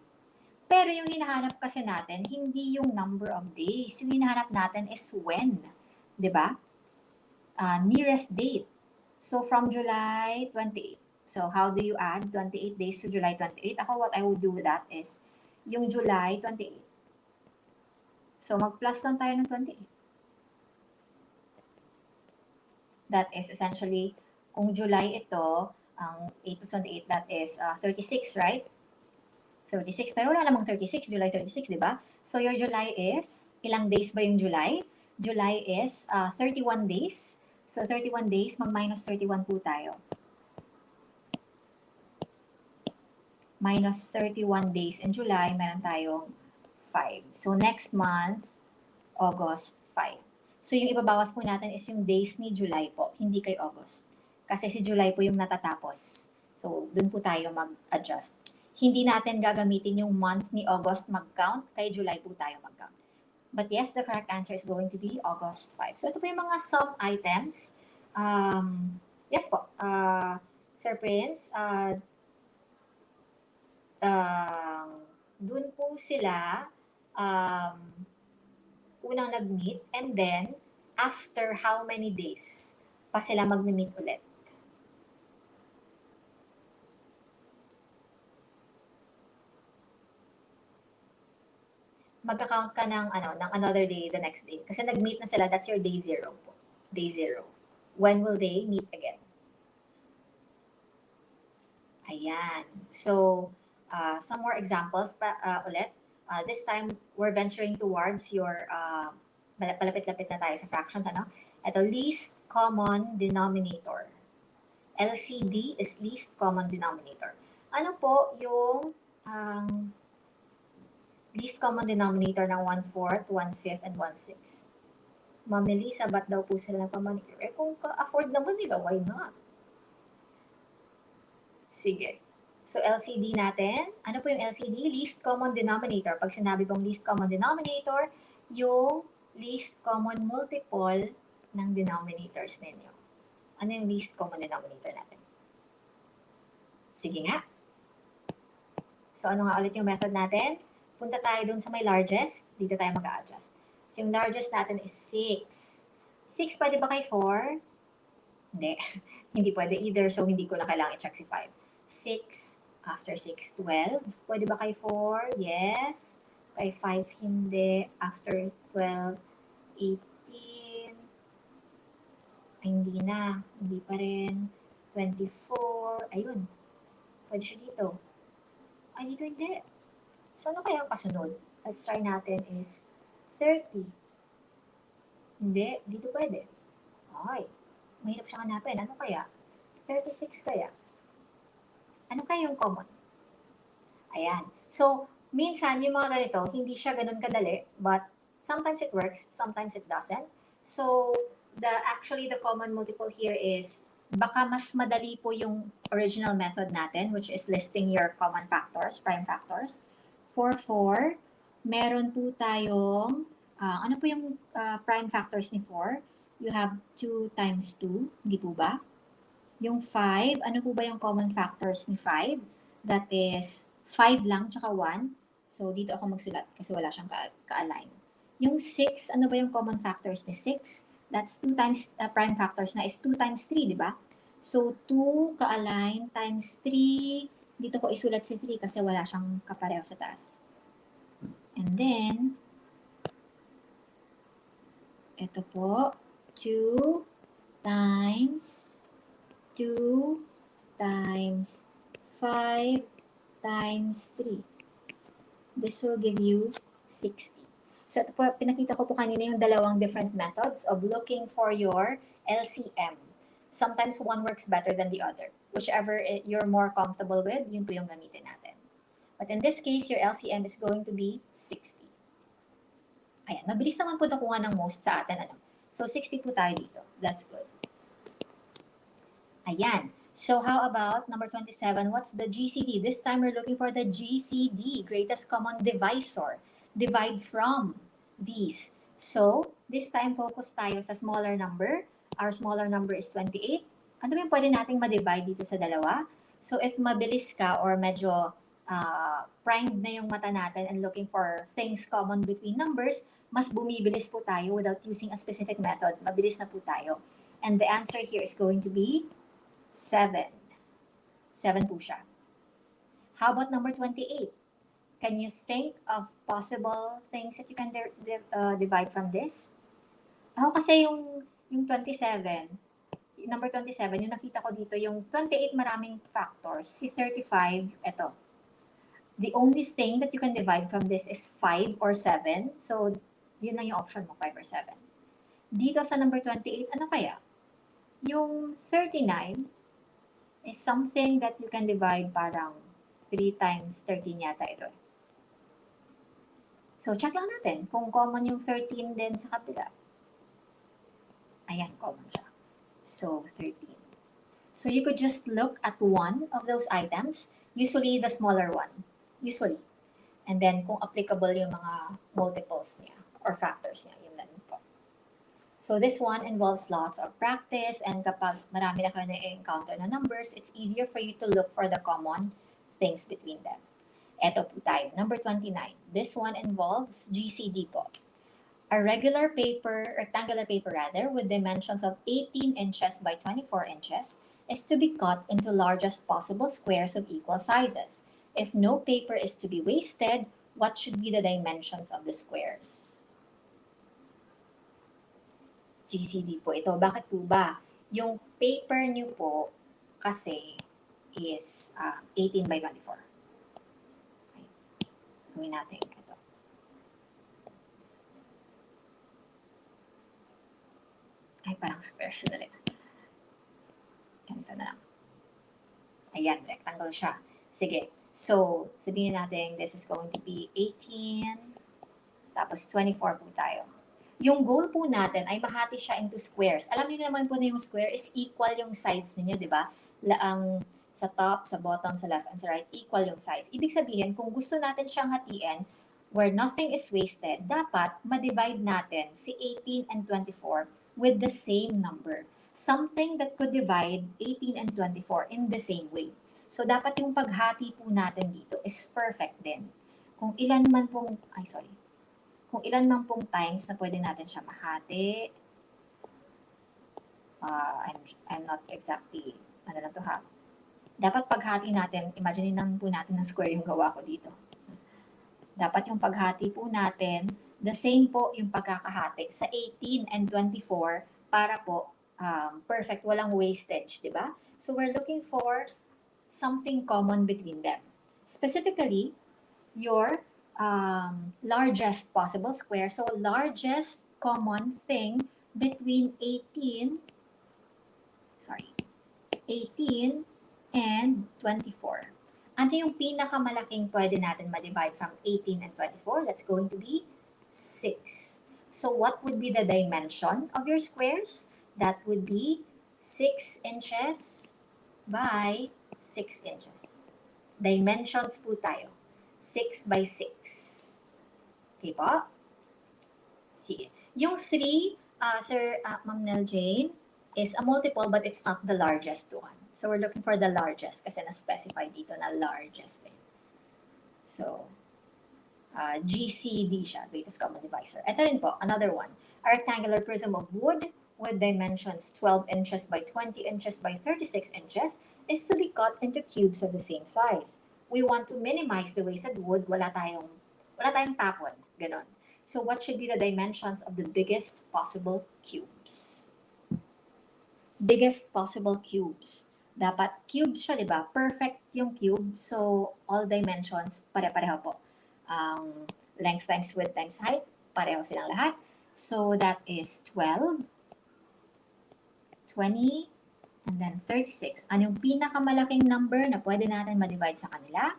Pero yung hinahanap kasi natin, hindi yung number of days. Yung hinahanap natin is when. Diba? Nearest date. So, from July 28. So, how do you add 28 days to July 28? Ako, what I would do with that is, yung July 28. So, mag-plus lang tayo ng 28. That is essentially, kung July ito, ang 8 plus 28, that is 36, right? 36. Pero wala namang 36, July 36, di ba? So, your July is, ilang days ba yung July? July is 31 days. So, 31 days, mag-minus 31 po tayo. Minus 31 days in July, meron tayong 5. So, next month, August 5. So, yung ibabawas po natin is yung days ni July po, hindi kay August. Kasi si July po yung natatapos. So, dun po tayo mag-adjust. Hindi natin gagamitin yung month ni August mag-count, kay July po tayo mag-count. But yes, the correct answer is going to be August 5. So, ito po yung mga sum items. Yes po, Sir Prince, dun po sila unang nag-meet, and then, after how many days pa sila mag-meet ulit? Magka-count ka ng another day the next day. Kasi nag-meet na sila, that's your day 0 po. Day 0. When will they meet again? Ayan. So, some more examples ulit. This time, we're venturing towards your, palapit-lapit na tayo sa fractions, ano? Ito, least common denominator. LCD is least common denominator. Ano po yung least common denominator ng 1/4, 1/5, and 1/6? Ma'am Melissa, ba't daw po sila ng pamanicure? Eh, kung ka-afford naman nila, why not? Sige. So, LCD natin. Ano po yung LCD? Least common denominator. Pag sinabi pong least common denominator, yung least common multiple ng denominators ninyo. Ano yung least common denominator natin? Sige nga. So, ano nga ulit yung method natin? Punta tayo dun sa may largest. Dito tayo mag-a-adjust. So, yung largest natin is 6. 6 pwede ba kay 4? Hindi. Hindi pwede either. So, hindi ko na kailangan i-check si 5. 6, after 6, 12. Pwede ba kay 4? Yes. Kay 5, hindi. After 12, 18. Ay, hindi na. Hindi pa rin. 24. Ayun. Pwede siya dito. Ay, dito hindi. So, ano kaya ang kasunod? Let's try natin is 30. Hindi. Dito pwede. Ay. Mahirap siya hanapin. Ano kaya? 36 kaya? Ano kaya yung common? Ayan. So, minsan, yung mga ganito, hindi siya ganun kadali, but sometimes it works, sometimes it doesn't. So, actually, the common multiple here is, baka mas madali po yung original method natin, which is listing your common factors, prime factors. For 4, meron po tayong, ano po yung prime factors ni 4? You have 2 times 2, hindi po ba? Yung 5, ano po ba yung common factors ni 5? That is 5 lang, tsaka 1. So, dito ako magsulat kasi wala siyang ka-align. Yung 6, ano ba yung common factors ni 6? That's 2 times, prime factors na is 2 times 3, di ba? So, 2 ka-align times 3. Dito ko isulat si 3 kasi wala siyang kapareho sa taas. And then, ito po, 2 times 2 times 5 times 3. This will give you 60. So, ito po, pinakita ko po kanina yung dalawang different methods of looking for your LCM. Sometimes one works better than the other. Whichever you're more comfortable with, yun po yung gamitin natin. But in this case, your LCM is going to be 60. Ayan, mabilis naman po nakuha ng most sa atin. Ano? So, 60 po tayo dito. That's good. Ayan. So, how about number 27? What's the GCD? This time, we're looking for the GCD, greatest common divisor. Divide from these. So, this time, focus tayo sa smaller number. Our smaller number is 28. Ano ba yung pwede nating ma-divide dito sa dalawa? So, if mabilis ka or medyo primed na yung mata natin and looking for things common between numbers, mas bumibilis po tayo without using a specific method. Mabilis na po tayo. And the answer here is going to be 7. 7 po siya. How about number 28? Can you think of possible things that you can divide from this? Ako kasi yung 27, number 27, yung nakita ko dito, yung 28 maraming factors. Si 35, eto. The only thing that you can divide from this is 5 or 7. So, yun lang yung option mo, 5 or 7. Dito sa number 28, ano kaya? Yung 39 is something that you can divide parang 3 times 13 yata ito. So, check lang natin kung common yung 13 din sa kabila. Ayan, common siya. So, 13. So, you could just look at one of those items, usually the smaller one. Usually. And then, kung applicable yung mga multiples niya or factors niya, yun lang po. So, this one involves lots of practice, and kapag marami na kayo na-encounter na numbers, it's easier for you to look for the common things between them. Eto po tayo, number 29. This one involves GCD po. A regular paper, rectangular paper rather, with dimensions of 18 inches by 24 inches is to be cut into largest possible squares of equal sizes. If no paper is to be wasted, what should be the dimensions of the squares? GCD po ito. Bakit po ba? Yung paper niyo po kasi is 18 by 24. Okay. Gawin natin ito. Ay, parang square siya dali. Ganito na lang. Ayan, rectangle siya. Sige. So, sabihin natin, this is going to be 18, tapos 24 po tayo. Yung goal po natin ay mahati siya into squares. Alam niyo naman po na yung square is equal yung sides ninyo, di ba? Sa top, sa bottom, sa left, and sa right, equal yung sides. Ibig sabihin, kung gusto natin siyang hatiin, where nothing is wasted, dapat ma-divide natin si 18 and 24 with the same number. Something that could divide 18 and 24 in the same way. So, dapat yung paghati po natin dito is perfect din. Kung ilan man pong times na pwede natin siya mahati, I'm not exactly, dapat paghati natin, imagine naman po natin ng square yung gawa ko dito. Dapat yung paghati po natin, the same po yung pagkakahati sa 18 and 24 para po perfect, walang wastage, di ba? So we're looking for something common between them. Specifically, your largest possible square. So largest common thing between 18 and 24. Ano yung pinakamalaking pwede natin ma-divide from 18 and 24? That's going to be 6. So what would be the dimension of your squares? That would be 6 inches by 6 inches. Dimensions po tayo. 6 by 6. Okay po? Sige. Yung 3, Ma'am Nell Jane, is a multiple but it's not the largest one. So we're looking for the largest kasi na-specify dito na largest eh. So, GCD siya, greatest common divisor. Ito rin po, another one. A rectangular prism of wood with dimensions 12 inches by 20 inches by 36 inches is to be cut into cubes of the same size. We want to minimize the wasted wood, wala tayong tapon, ganon. So what should be the dimensions of the biggest possible cubes? Biggest possible cubes. Dapat cubes siya, di ba? Perfect yung cube. So all dimensions, pare-pareho po. Length times width times height, pareho silang lahat. So that is 12, 20, and then 36. Ano yung pinakamalaking number na pwede natin ma-divide sa kanila?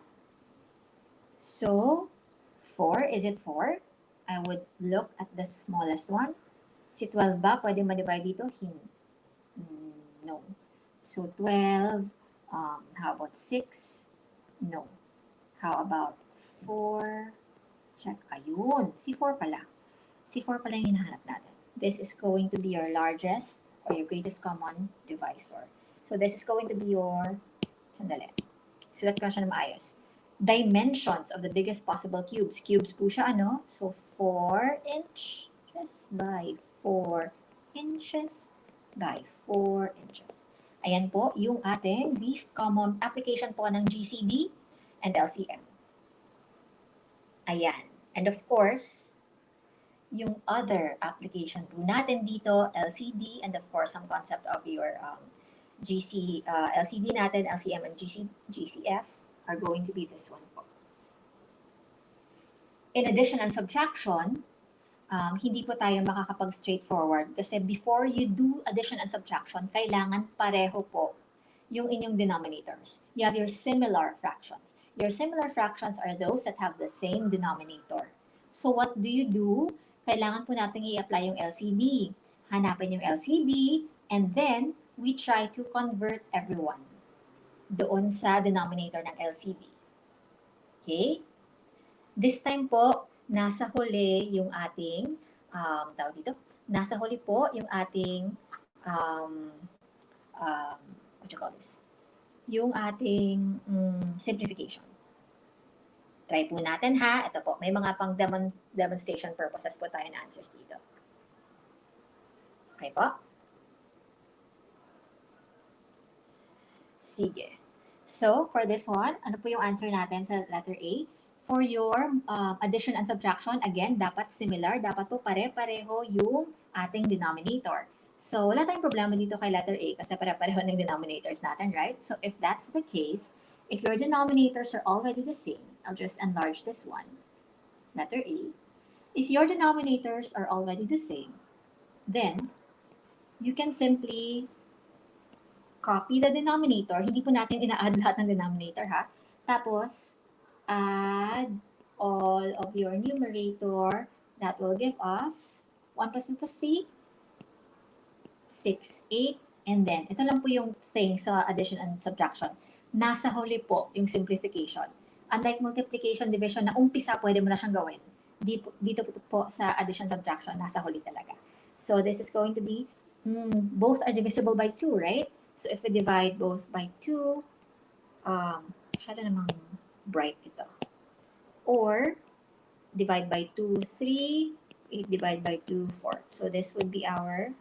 So, 4. Is it 4? I would look at the smallest one. Si 12 ba pwede ma-divide dito? No. So, 12. How about 6? No. How about 4? Check. Ayun. Si 4 pala. Si 4 pala yung hinahanap natin. This is going to be your largest or your greatest common divisor. So, this is going to be your, sandali. Sulat ko na siya na maayos. Dimensions of the biggest possible cubes. Cubes po siya, ano? So, 4 inches by 4 inches by 4 inches. Ayan po yung ating least common application po ng GCD and LCM. Ayan. And of course, yung other application po natin dito, LCD, and of course, some concept of your LCD natin, LCM and GCF are going to be this one po. In addition and subtraction, hindi po tayo makakapag-straightforward kasi before you do addition and subtraction, kailangan pareho po yung inyong denominators. You have your similar fractions. Your similar fractions are those that have the same denominator. So what do? Kailangan po natin i-apply yung LCD. Hanapin yung LCD, and then we try to convert everyone doon sa denominator ng LCD. Okay? This time po, nasa huli yung ating, nasa huli po yung ating, what you call this? Yung ating simplification. Try po natin ha. Ito po, may mga pang demonstration purposes po tayo na answers dito. Okay po? Sige. So, for this one, ano po yung answer natin sa letter A? For your addition and subtraction, again, dapat similar. Dapat po pare-pareho yung ating denominator. So, wala tayong problema dito kay letter A kasi pare-pareho ng denominators natin, right? So, if that's the case, if your denominators are already the same, I'll just enlarge this one, letter A. If your denominators are already the same, then you can simply copy the denominator. Hindi po natin ina-add lahat ng denominator, ha? Tapos, add all of your numerator. That will give us 1 plus 2 plus 3, 6, 8, and then, ito lang po yung thing sa addition and subtraction. Nasa huli po yung simplification. Unlike multiplication, division, na umpisa, pwede mo na siyang gawin. Dito po sa addition subtraction, nasa huli talaga. So, this is going to be, both are divisible by 2, right? So, if we divide both by 2, masyado namang bright ito. Or, divide by 2, 3, 8 divide by 2, 4. So, this would be our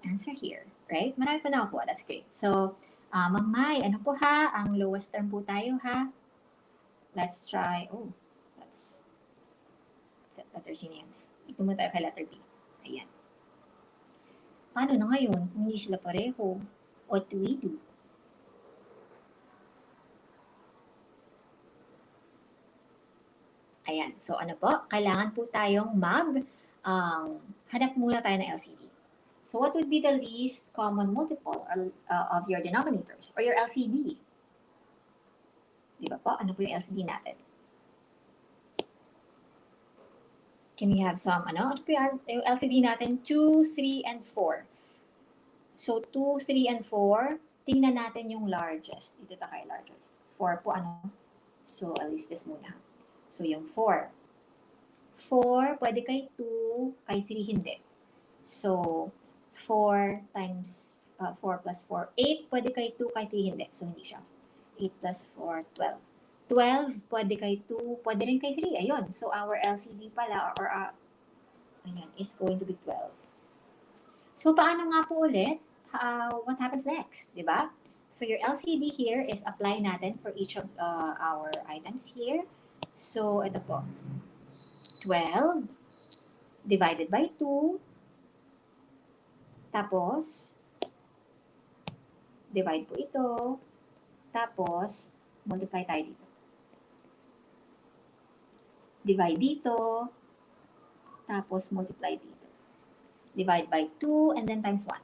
answer here, right? Marami pa nakuha. That's great. So, Ma'am Mai, ano po ha? Ang lowest term po tayo ha? Let's try, letter C na yan. Ito mo tayo kay letter B. Ayan. Paano na ngayon? Hindi sila pareho. What do we do? Ayan. So, ano po? Kailangan po tayong hanap muna tayo ng LCD. So, what would be the least common multiple of your denominators or your LCD? Di ba po? Ano po yung LCD natin? Can we have some, ano po yung LCD natin? 2, 3, and 4. So, 2, 3, and 4, tingnan natin yung largest. Dito tayo largest. 4 po, ano? So, I'll use this muna. So, yung 4. 4, pwede kay 2, kay 3 hindi. So, 4 times 4 plus 4. 8, pwede kay 2, kay 3 hindi. So, hindi siya. 8 plus 4, 12. 12, pwede kay 2, pwede rin kay 3. Ayun. So, our LCD pala, or ayan, is going to be 12. So, paano nga po ulit? What happens next? Diba? So, your LCD here is apply natin for each of our items here. So, ito po. 12 divided by 2. Tapos, divide po ito. Tapos, multiply tayo dito. Divide dito. Tapos, multiply dito. Divide by 2 and then times 1.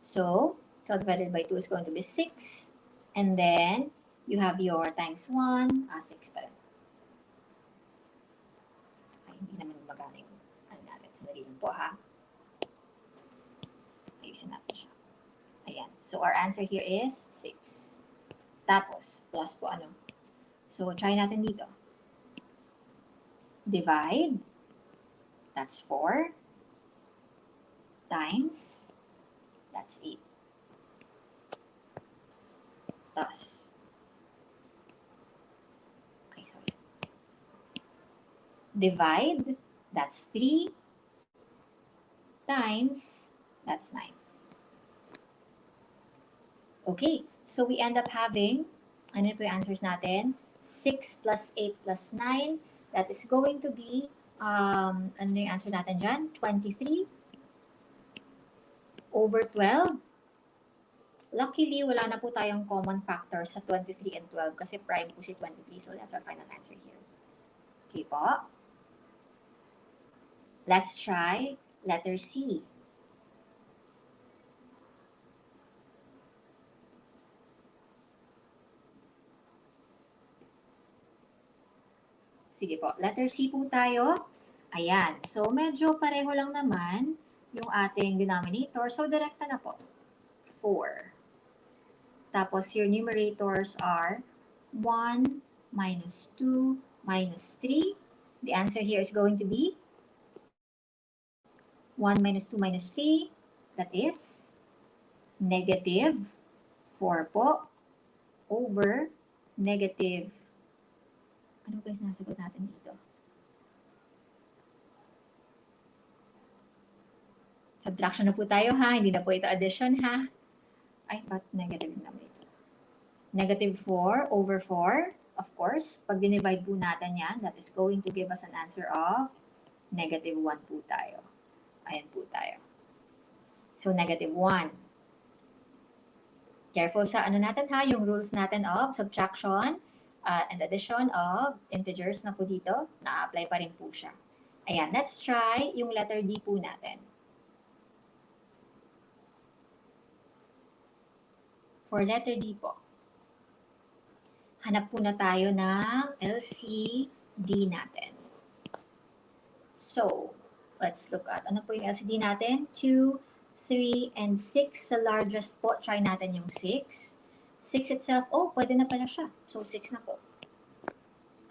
So, 12 divided by 2 is going to be 6. And then, you have your times 1, 6 pa rin. Ay, hindi naman magana yung natin. Sandali lang po ha. Ayusin natin siya. Ayan. So, our answer here is 6. Tapos, plus po ano. So, try natin dito. Divide. That's 4. Times. That's 8. Plus. Okay, sorry. Divide. That's 3. Times. That's 9. Okay, so we end up having, ano po yung answers natin? 6 plus 8 plus 9. That is going to be, ano yung answer natin dyan? 23 over 12. Luckily, wala na po tayong common factor sa 23 and 12 kasi prime po si 23. So that's our final answer here. Okay po. Let's try letter C. Sige po, letter C po tayo. Ayan, so medyo pareho lang naman yung ating denominator. So direkta na po, 4. Tapos your numerators are 1 minus 2 minus 3. The answer here is going to be 1 minus 2 minus 3. That is negative 4 po over negative. Ano ba yung sinasagot natin dito? Subtraction na po tayo ha, hindi na po ito addition ha. Ay, but negative naman ito. Negative 4 over 4. Of course, pag dinivide po natin yan, that is going to give us an answer of negative 1 po tayo. Ayan po tayo. So, negative 1. Careful sa ano natin ha, yung rules natin of subtraction and addition of integers na po dito, na-apply pa rin po siya. Ayan, let's try yung letter D po natin. For letter D po, hanap po na tayo ng LCD natin. So, let's look at, ano po yung LCD natin? 2, 3, and 6. Sa largest po, try natin yung 6. 6 itself, oh, pwede na pala siya. So, 6 na po.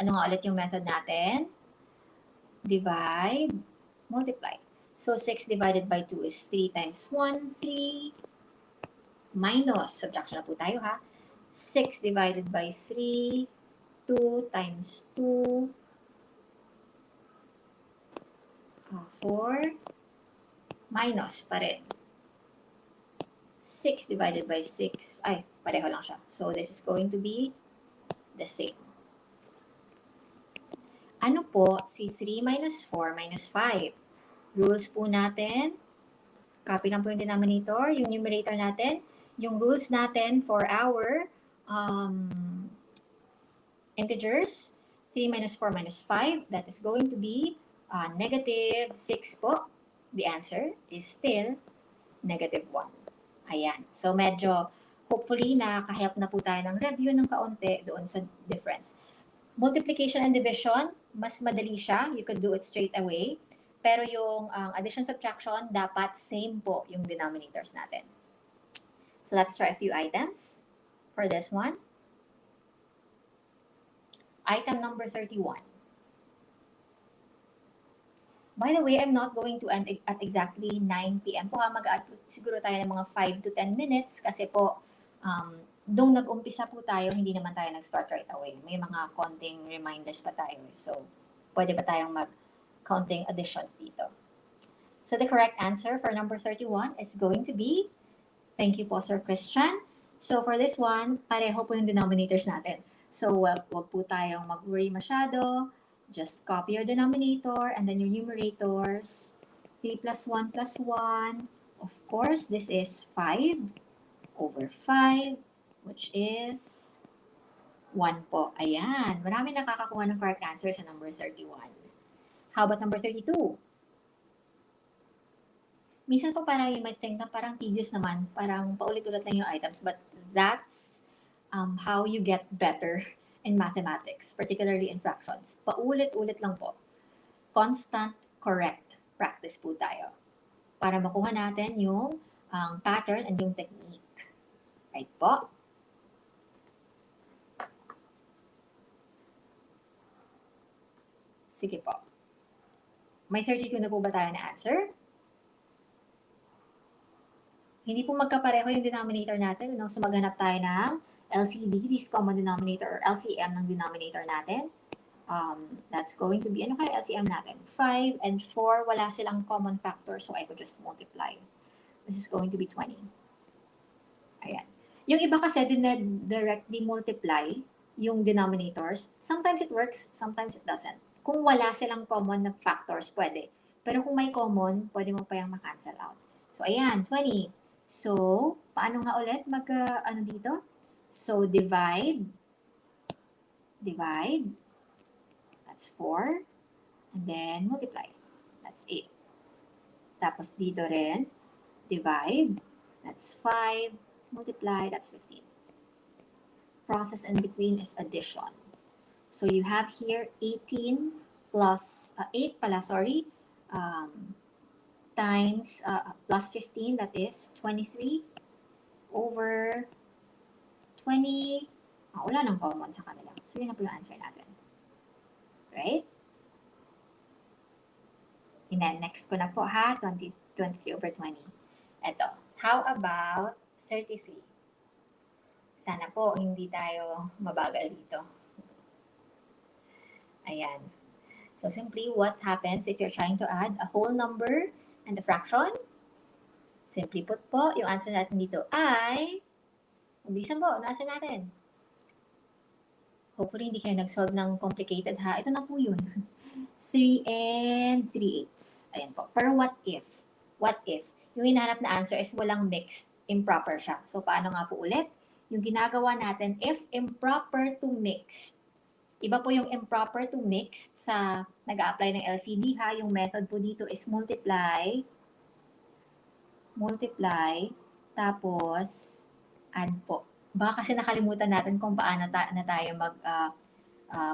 Ano nga ulit yung method natin? Divide, multiply. So, 6 divided by 2 is 3 times 1, 3. Minus, subtraction na po tayo ha. 6 divided by 3, 2 times 2, 4, minus pa rin. 6 divided by 6, ay, pareho lang siya. So, this is going to be the same. Ano po si 3 minus 4 minus 5? Rules po natin, copy lang po yung denominator, yung numerator natin, yung rules natin for our integers, 3 minus 4 minus 5, that is going to be negative 6 po. The answer is still negative 1. Ayan. So, medyo, hopefully, nakaka-help na po tayo ng review ng kaunti doon sa difference. Multiplication and division, mas madali siya. You could do it straight away. Pero yung addition, subtraction, dapat same po yung denominators natin. So, let's try a few items for this one. Item number 31. By the way, I'm not going to end at exactly 9 p.m. po. Mag-add siguro tayo ng mga 5 to 10 minutes kasi po, doon nag-umpisa po tayo, hindi naman tayo nag-start right away. May mga konting reminders pa tayo. So, pwede pa tayong mag-counting additions dito. So, the correct answer for number 31 is going to be, thank you po, Sir Christian. So, for this one, pareho po yung denominators natin. So, wag po tayong mag-worry masyado. Just copy your denominator and then your numerators. 3 plus 1 plus 1. Of course, this is 5 over 5, which is 1 po. Ayan. Marami nakakakuha ng correct answer sa number 31. How about number 32? Minsan po parang you might think na parang tedious naman. Parang paulit-ulit lang yung items. But that's how you get better in mathematics, particularly in fractions. Paulit-ulit lang po. Constant, correct practice po tayo para makuha natin yung pattern and yung technique. Right po? Sige po. May 32 na po ba tayo na answer? Hindi po magkapareho yung denominator natin. So maghanap tayo ng LCD, least common denominator, or LCM ng denominator natin. That's going to be, ano kaya LCM natin? 5 and 4, wala silang common factor, so I could just multiply. This is going to be 20. Ayan. Yung iba kasi directly multiply yung denominators. Sometimes it works, sometimes it doesn't. Kung wala silang common na factors, pwede. Pero kung may common, pwede mo pa yung ma-cancel out. So, ayan, 20. So, paano nga ulit ano dito? So, divide, that's 4, and then multiply, that's 8. Tapos dito rin, divide, that's 5, multiply, that's 15. Process in between is addition. So you have here 18 plus, 8 pala, sorry, times, plus 15, that is 23 over 20, wala nang common sa kanila. So yun na po yung answer natin. Right? And then next ko na po ha, 23 over 20. Ito, how about 33? Sana po hindi tayo mabagal dito. Ayan. So simply, what happens if you're trying to add a whole number and a fraction? Simply put po, yung answer natin dito ay, mabilisan po, ano answer natin? Hopefully, hindi kayo nag-solve ng complicated ha. Ito na po yun. 3 and 3/8. Ayan po. Pero what if? What if? Yung hinahanap na answer is walang mixed, improper siya. So, paano nga po ulit? Yung ginagawa natin, if improper to mixed. Iba po yung improper to mixed sa nag-a-apply ng LCD ha. Yung method po dito is multiply, tapos add po. Baka kasi nakalimutan natin kung paano na tayo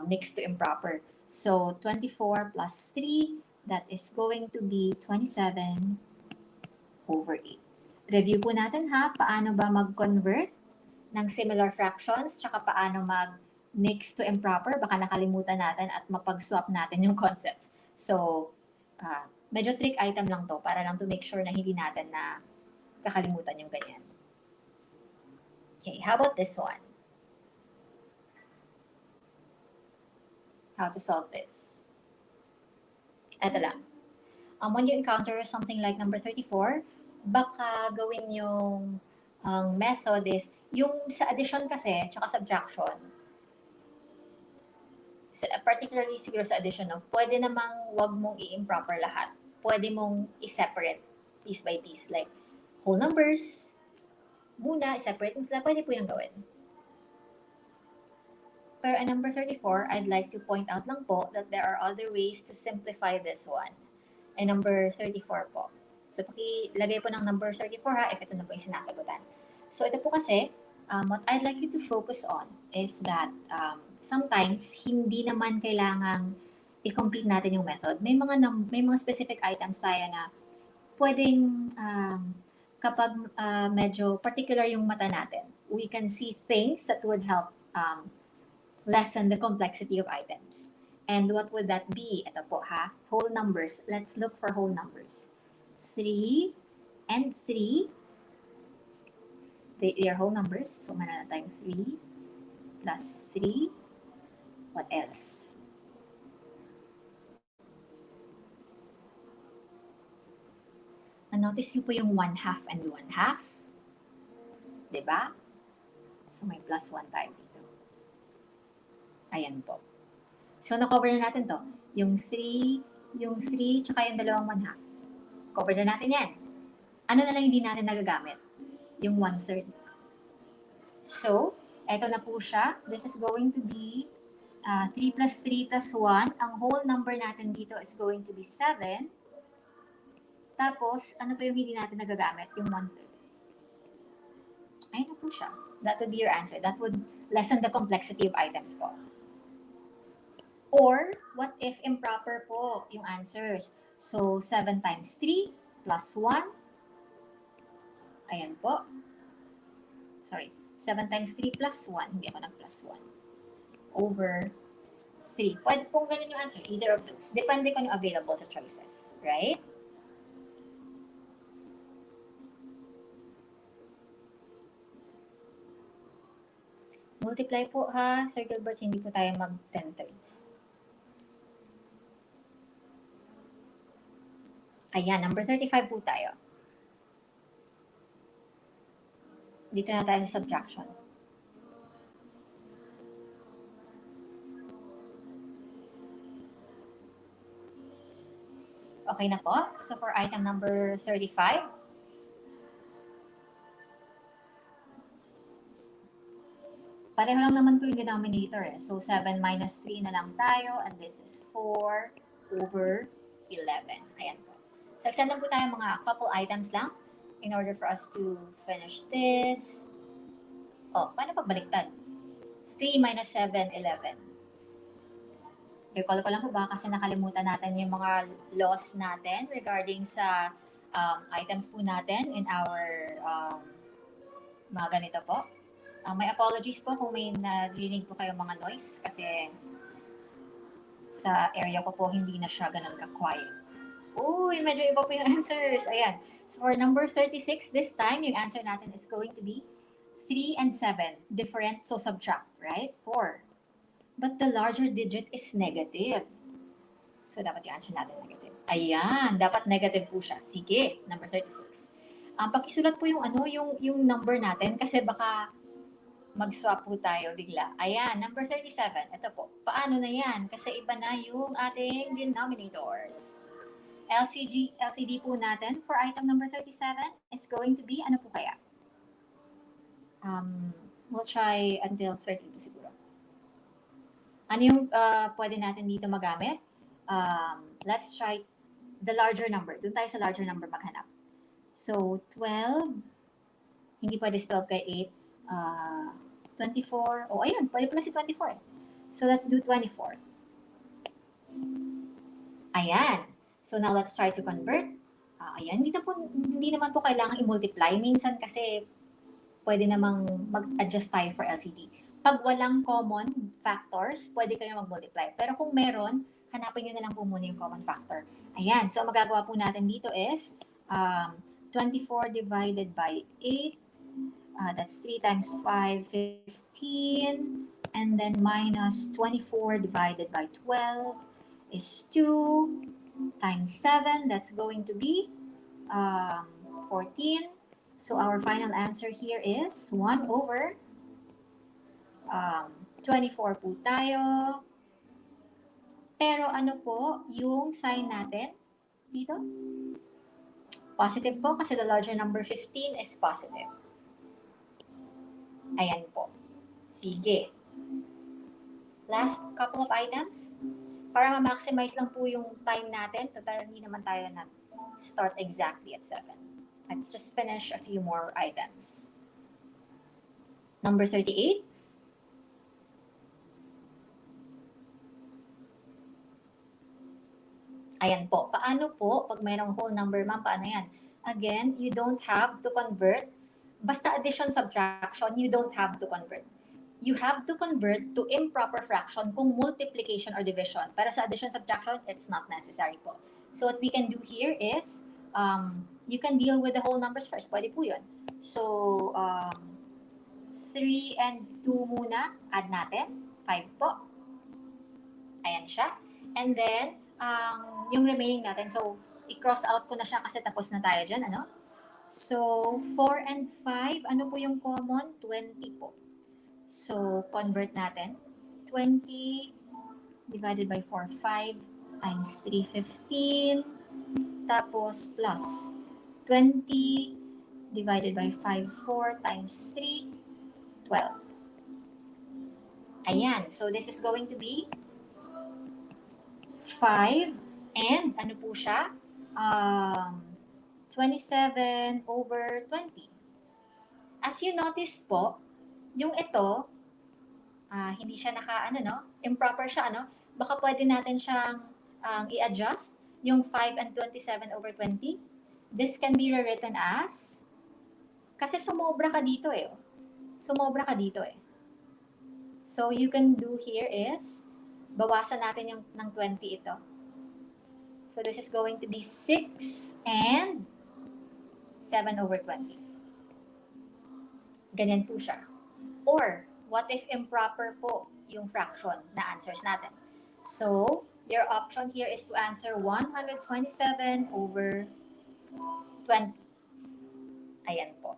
mix to improper. So, 24 plus 3, that is going to be 27 over 8. Review po natin ha, paano ba mag-convert ng similar fractions, tsaka paano mag-mix to improper. Baka nakalimutan natin at mapag-swap natin yung concepts. So, medyo trick item lang to para lang to make sure na hindi natin na kakalimutan yung ganyan. Okay, how about this one? How to solve this? Ito lang. When you encounter something like number 34, baka gawin yung method is, yung sa addition kasi, tsaka subtraction, particularly siguro sa addition, no, pwede namang wag mong i-improper lahat. Pwede mong i-separate piece by piece. Like, whole numbers, muna, i-separate mo sila, pwede po yung gawin. Pero at number 34, I'd like to point out lang po that there are other ways to simplify this one. And number 34 po. So, pakilagay po ng number 34 ha, if ito na po yung sinasagutan. So, ito po kasi, what I'd like you to focus on is that sometimes, hindi naman kailangang i-complete natin yung method. May mga specific items tayo na pwedeng kapag medyo particular yung mata natin, we can see things that would help lessen the complexity of items. And what would that be? Ito po ha, whole numbers. Let's look for whole numbers. 3 and 3. They are whole numbers. So, meron na tayong 3 plus 3. What else? Notice niyo po yung 1/2 and 1/2. Diba? So, may plus 1 tayo dito. Ayan po. So, na-cover na natin to. Yung 3, tsaka yung dalawang 1/2. Cover na natin yan. Ano na lang hindi natin nagagamit? Yung 1/3. So, eto na po siya. This is going to be 3 plus 3 plus 1. Ang whole number natin dito is going to be 7. Tapos, ano pa yung hindi natin nagagamit? Yung 1/3. Ayun na po siya. That would be your answer. That would lessen the complexity of items po. Or, what if improper po yung answers? So, 7 times 3 plus 1. Ayan po. Sorry. 7 times 3 plus 1. Hindi ako nag-plus 1. Over 3. Pwede pong ganun yung answer. Either of those. Depende kung yung available sa choices. Right? Multiply po ha, Sir Gilbert, hindi po tayo mag 10/3. Ayan, number 35 po tayo. Dito na tayo sa subtraction. Okay na po. So for item number 35, pareho lang naman po yung denominator eh. So 7 minus 3 na lang tayo and this is 4 over 11. Ayan po. So extend po tayo mga couple items lang in order for us to finish this. Oh, paano pagbaliktad? 3 minus 7, 11. Recall ko lang po ba kasi nakalimutan natin yung mga laws natin regarding sa items po natin in our mga ganito po. May apologies po kung may narinig po kayong mga noise kasi sa area ko po hindi na siya ganun ka-quiet. Uy, medyo iba po yung answers. Ayan. So for number 36, this time, yung answer natin is going to be 3 and 7. Different, so subtract, right? 4. But the larger digit is negative. So dapat yung answer natin negative. Ayan, dapat negative po siya. Sige, number 36. Pakisulat po yung yung number natin kasi baka mag-swap po tayo bigla. Ayan, number 37. Ito po. Paano na yan? Kasi iba na yung ating denominators. LCD po natin for item number 37 is going to be, ano po kaya? We'll try until 32 siguro. Ano yung pwede natin dito magamit? Let's try the larger number. Doon tayo sa larger number maghanap. So, 12. Hindi pwede si 12 kay 8. 24. Oh, ayun. Pwede pala si 24 eh. So, let's do 24. Ayan. So, now let's try to convert. Ayan. Hindi naman po kailangan i-multiply. Minsan kasi pwede namang mag-adjust tayo for LCD. Pag walang common factors, pwede kayo mag-multiply. Pero kung meron, hanapin nyo na lang po muna yung common factor. Ayan. So, ang magagawa po natin dito is 24 divided by 8. That's 3 times 5, 15. And then minus 24 divided by 12 is 2 times 7. That's going to be 14. So our final answer here is 1 over 24 po tayo. Pero ano po yung sign natin dito? Positive po kasi the larger number 15 is positive. Ayan po. Sige. Last couple of items. Para ma-maximize lang po yung time natin. Total, hindi naman tayo na-start exactly at 7. Let's just finish a few more items. Number 38. Ayan po. Paano po, pag mayroong whole number, ma'am, paano yan? Again, you don't have to convert. Basta addition, subtraction, you don't have to convert. You have to convert to improper fraction kung multiplication or division. Para sa addition, subtraction, it's not necessary po. So what we can do here is, you can deal with the whole numbers first. Pwede po yun. So, 3 and 2 muna, add natin. 5 po. Ayan siya. And then, yung remaining natin, so, i-cross out ko na siya kasi tapos na tayo dyan, ano? So, 4 and 5, ano po yung common? 20 po. So, convert natin. 20 divided by 4, 5 times 3, 15. Tapos, plus 20 divided by 5, 4 times 3, 12. Ayan. So, this is going to be 5 and ano po siya? 27 over 20. As you notice po, yung ito, hindi siya improper siya, baka pwede natin siyang i-adjust, yung 5 and 27 over 20. This can be rewritten as, kasi sumobra ka dito eh. Sumobra ka dito eh. So, you can do here is, bawasan natin yung ng 20 ito. So, this is going to be 6 and 7 over 20. Ganyan po siya. Or, what if improper po yung fraction na answers natin? So, your option here is to answer 127 over 20. Ayan po.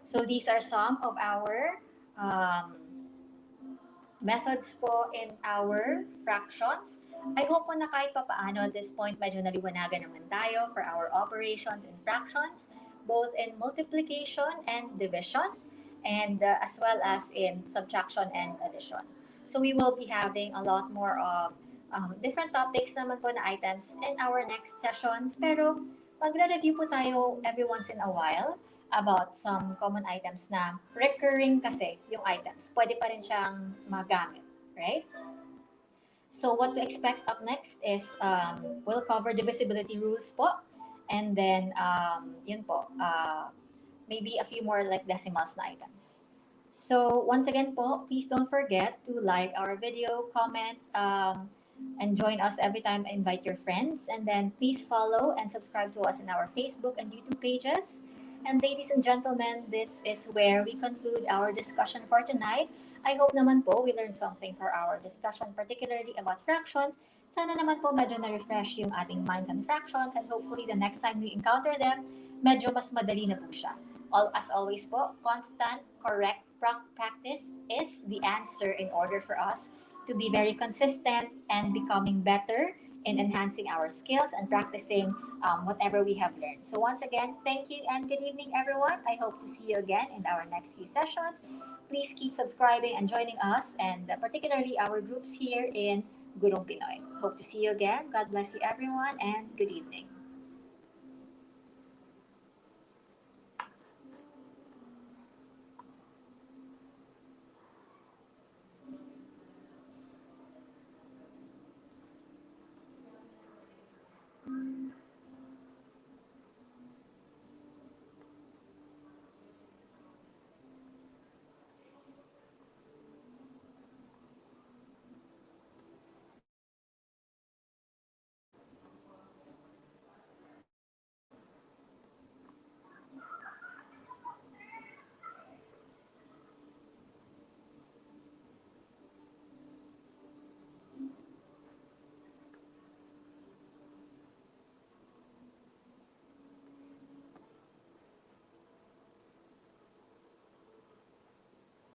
So these are some of our methods po in our fractions. I hope po na kahit pa paano at this point medyo naliwanagan naman tayo for our operations and fractions, both in multiplication and division, and as well as in subtraction and addition. So we will be having a lot more of different topics naman po na items in our next sessions. Pero magre-review po tayo every once in a while about some common items na recurring kasi yung items. Pwede pa rin siyang magamit, right? So what to expect up next is we'll cover divisibility rules po. And then, yun po, maybe a few more like decimals na items. So once again po, please don't forget to like our video, comment, and join us every time I invite your friends. And then please follow and subscribe to us in our Facebook and YouTube pages. And ladies and gentlemen, this is where we conclude our discussion for tonight. I hope naman po we learned something for our discussion, particularly about fractions. Sana naman po medyo na-refresh yung ating minds on fractions, and hopefully the next time we encounter them, medyo mas madali na po siya. As always po, constant, correct practice is the answer in order for us to be very consistent and becoming better in enhancing our skills and practicing whatever we have learned. So once again, thank you and good evening, everyone. I hope to see you again in our next few sessions. Please keep subscribing and joining us, and particularly our groups here in Gurong Pinoy. Hope to see you again. God bless you, everyone, and good evening.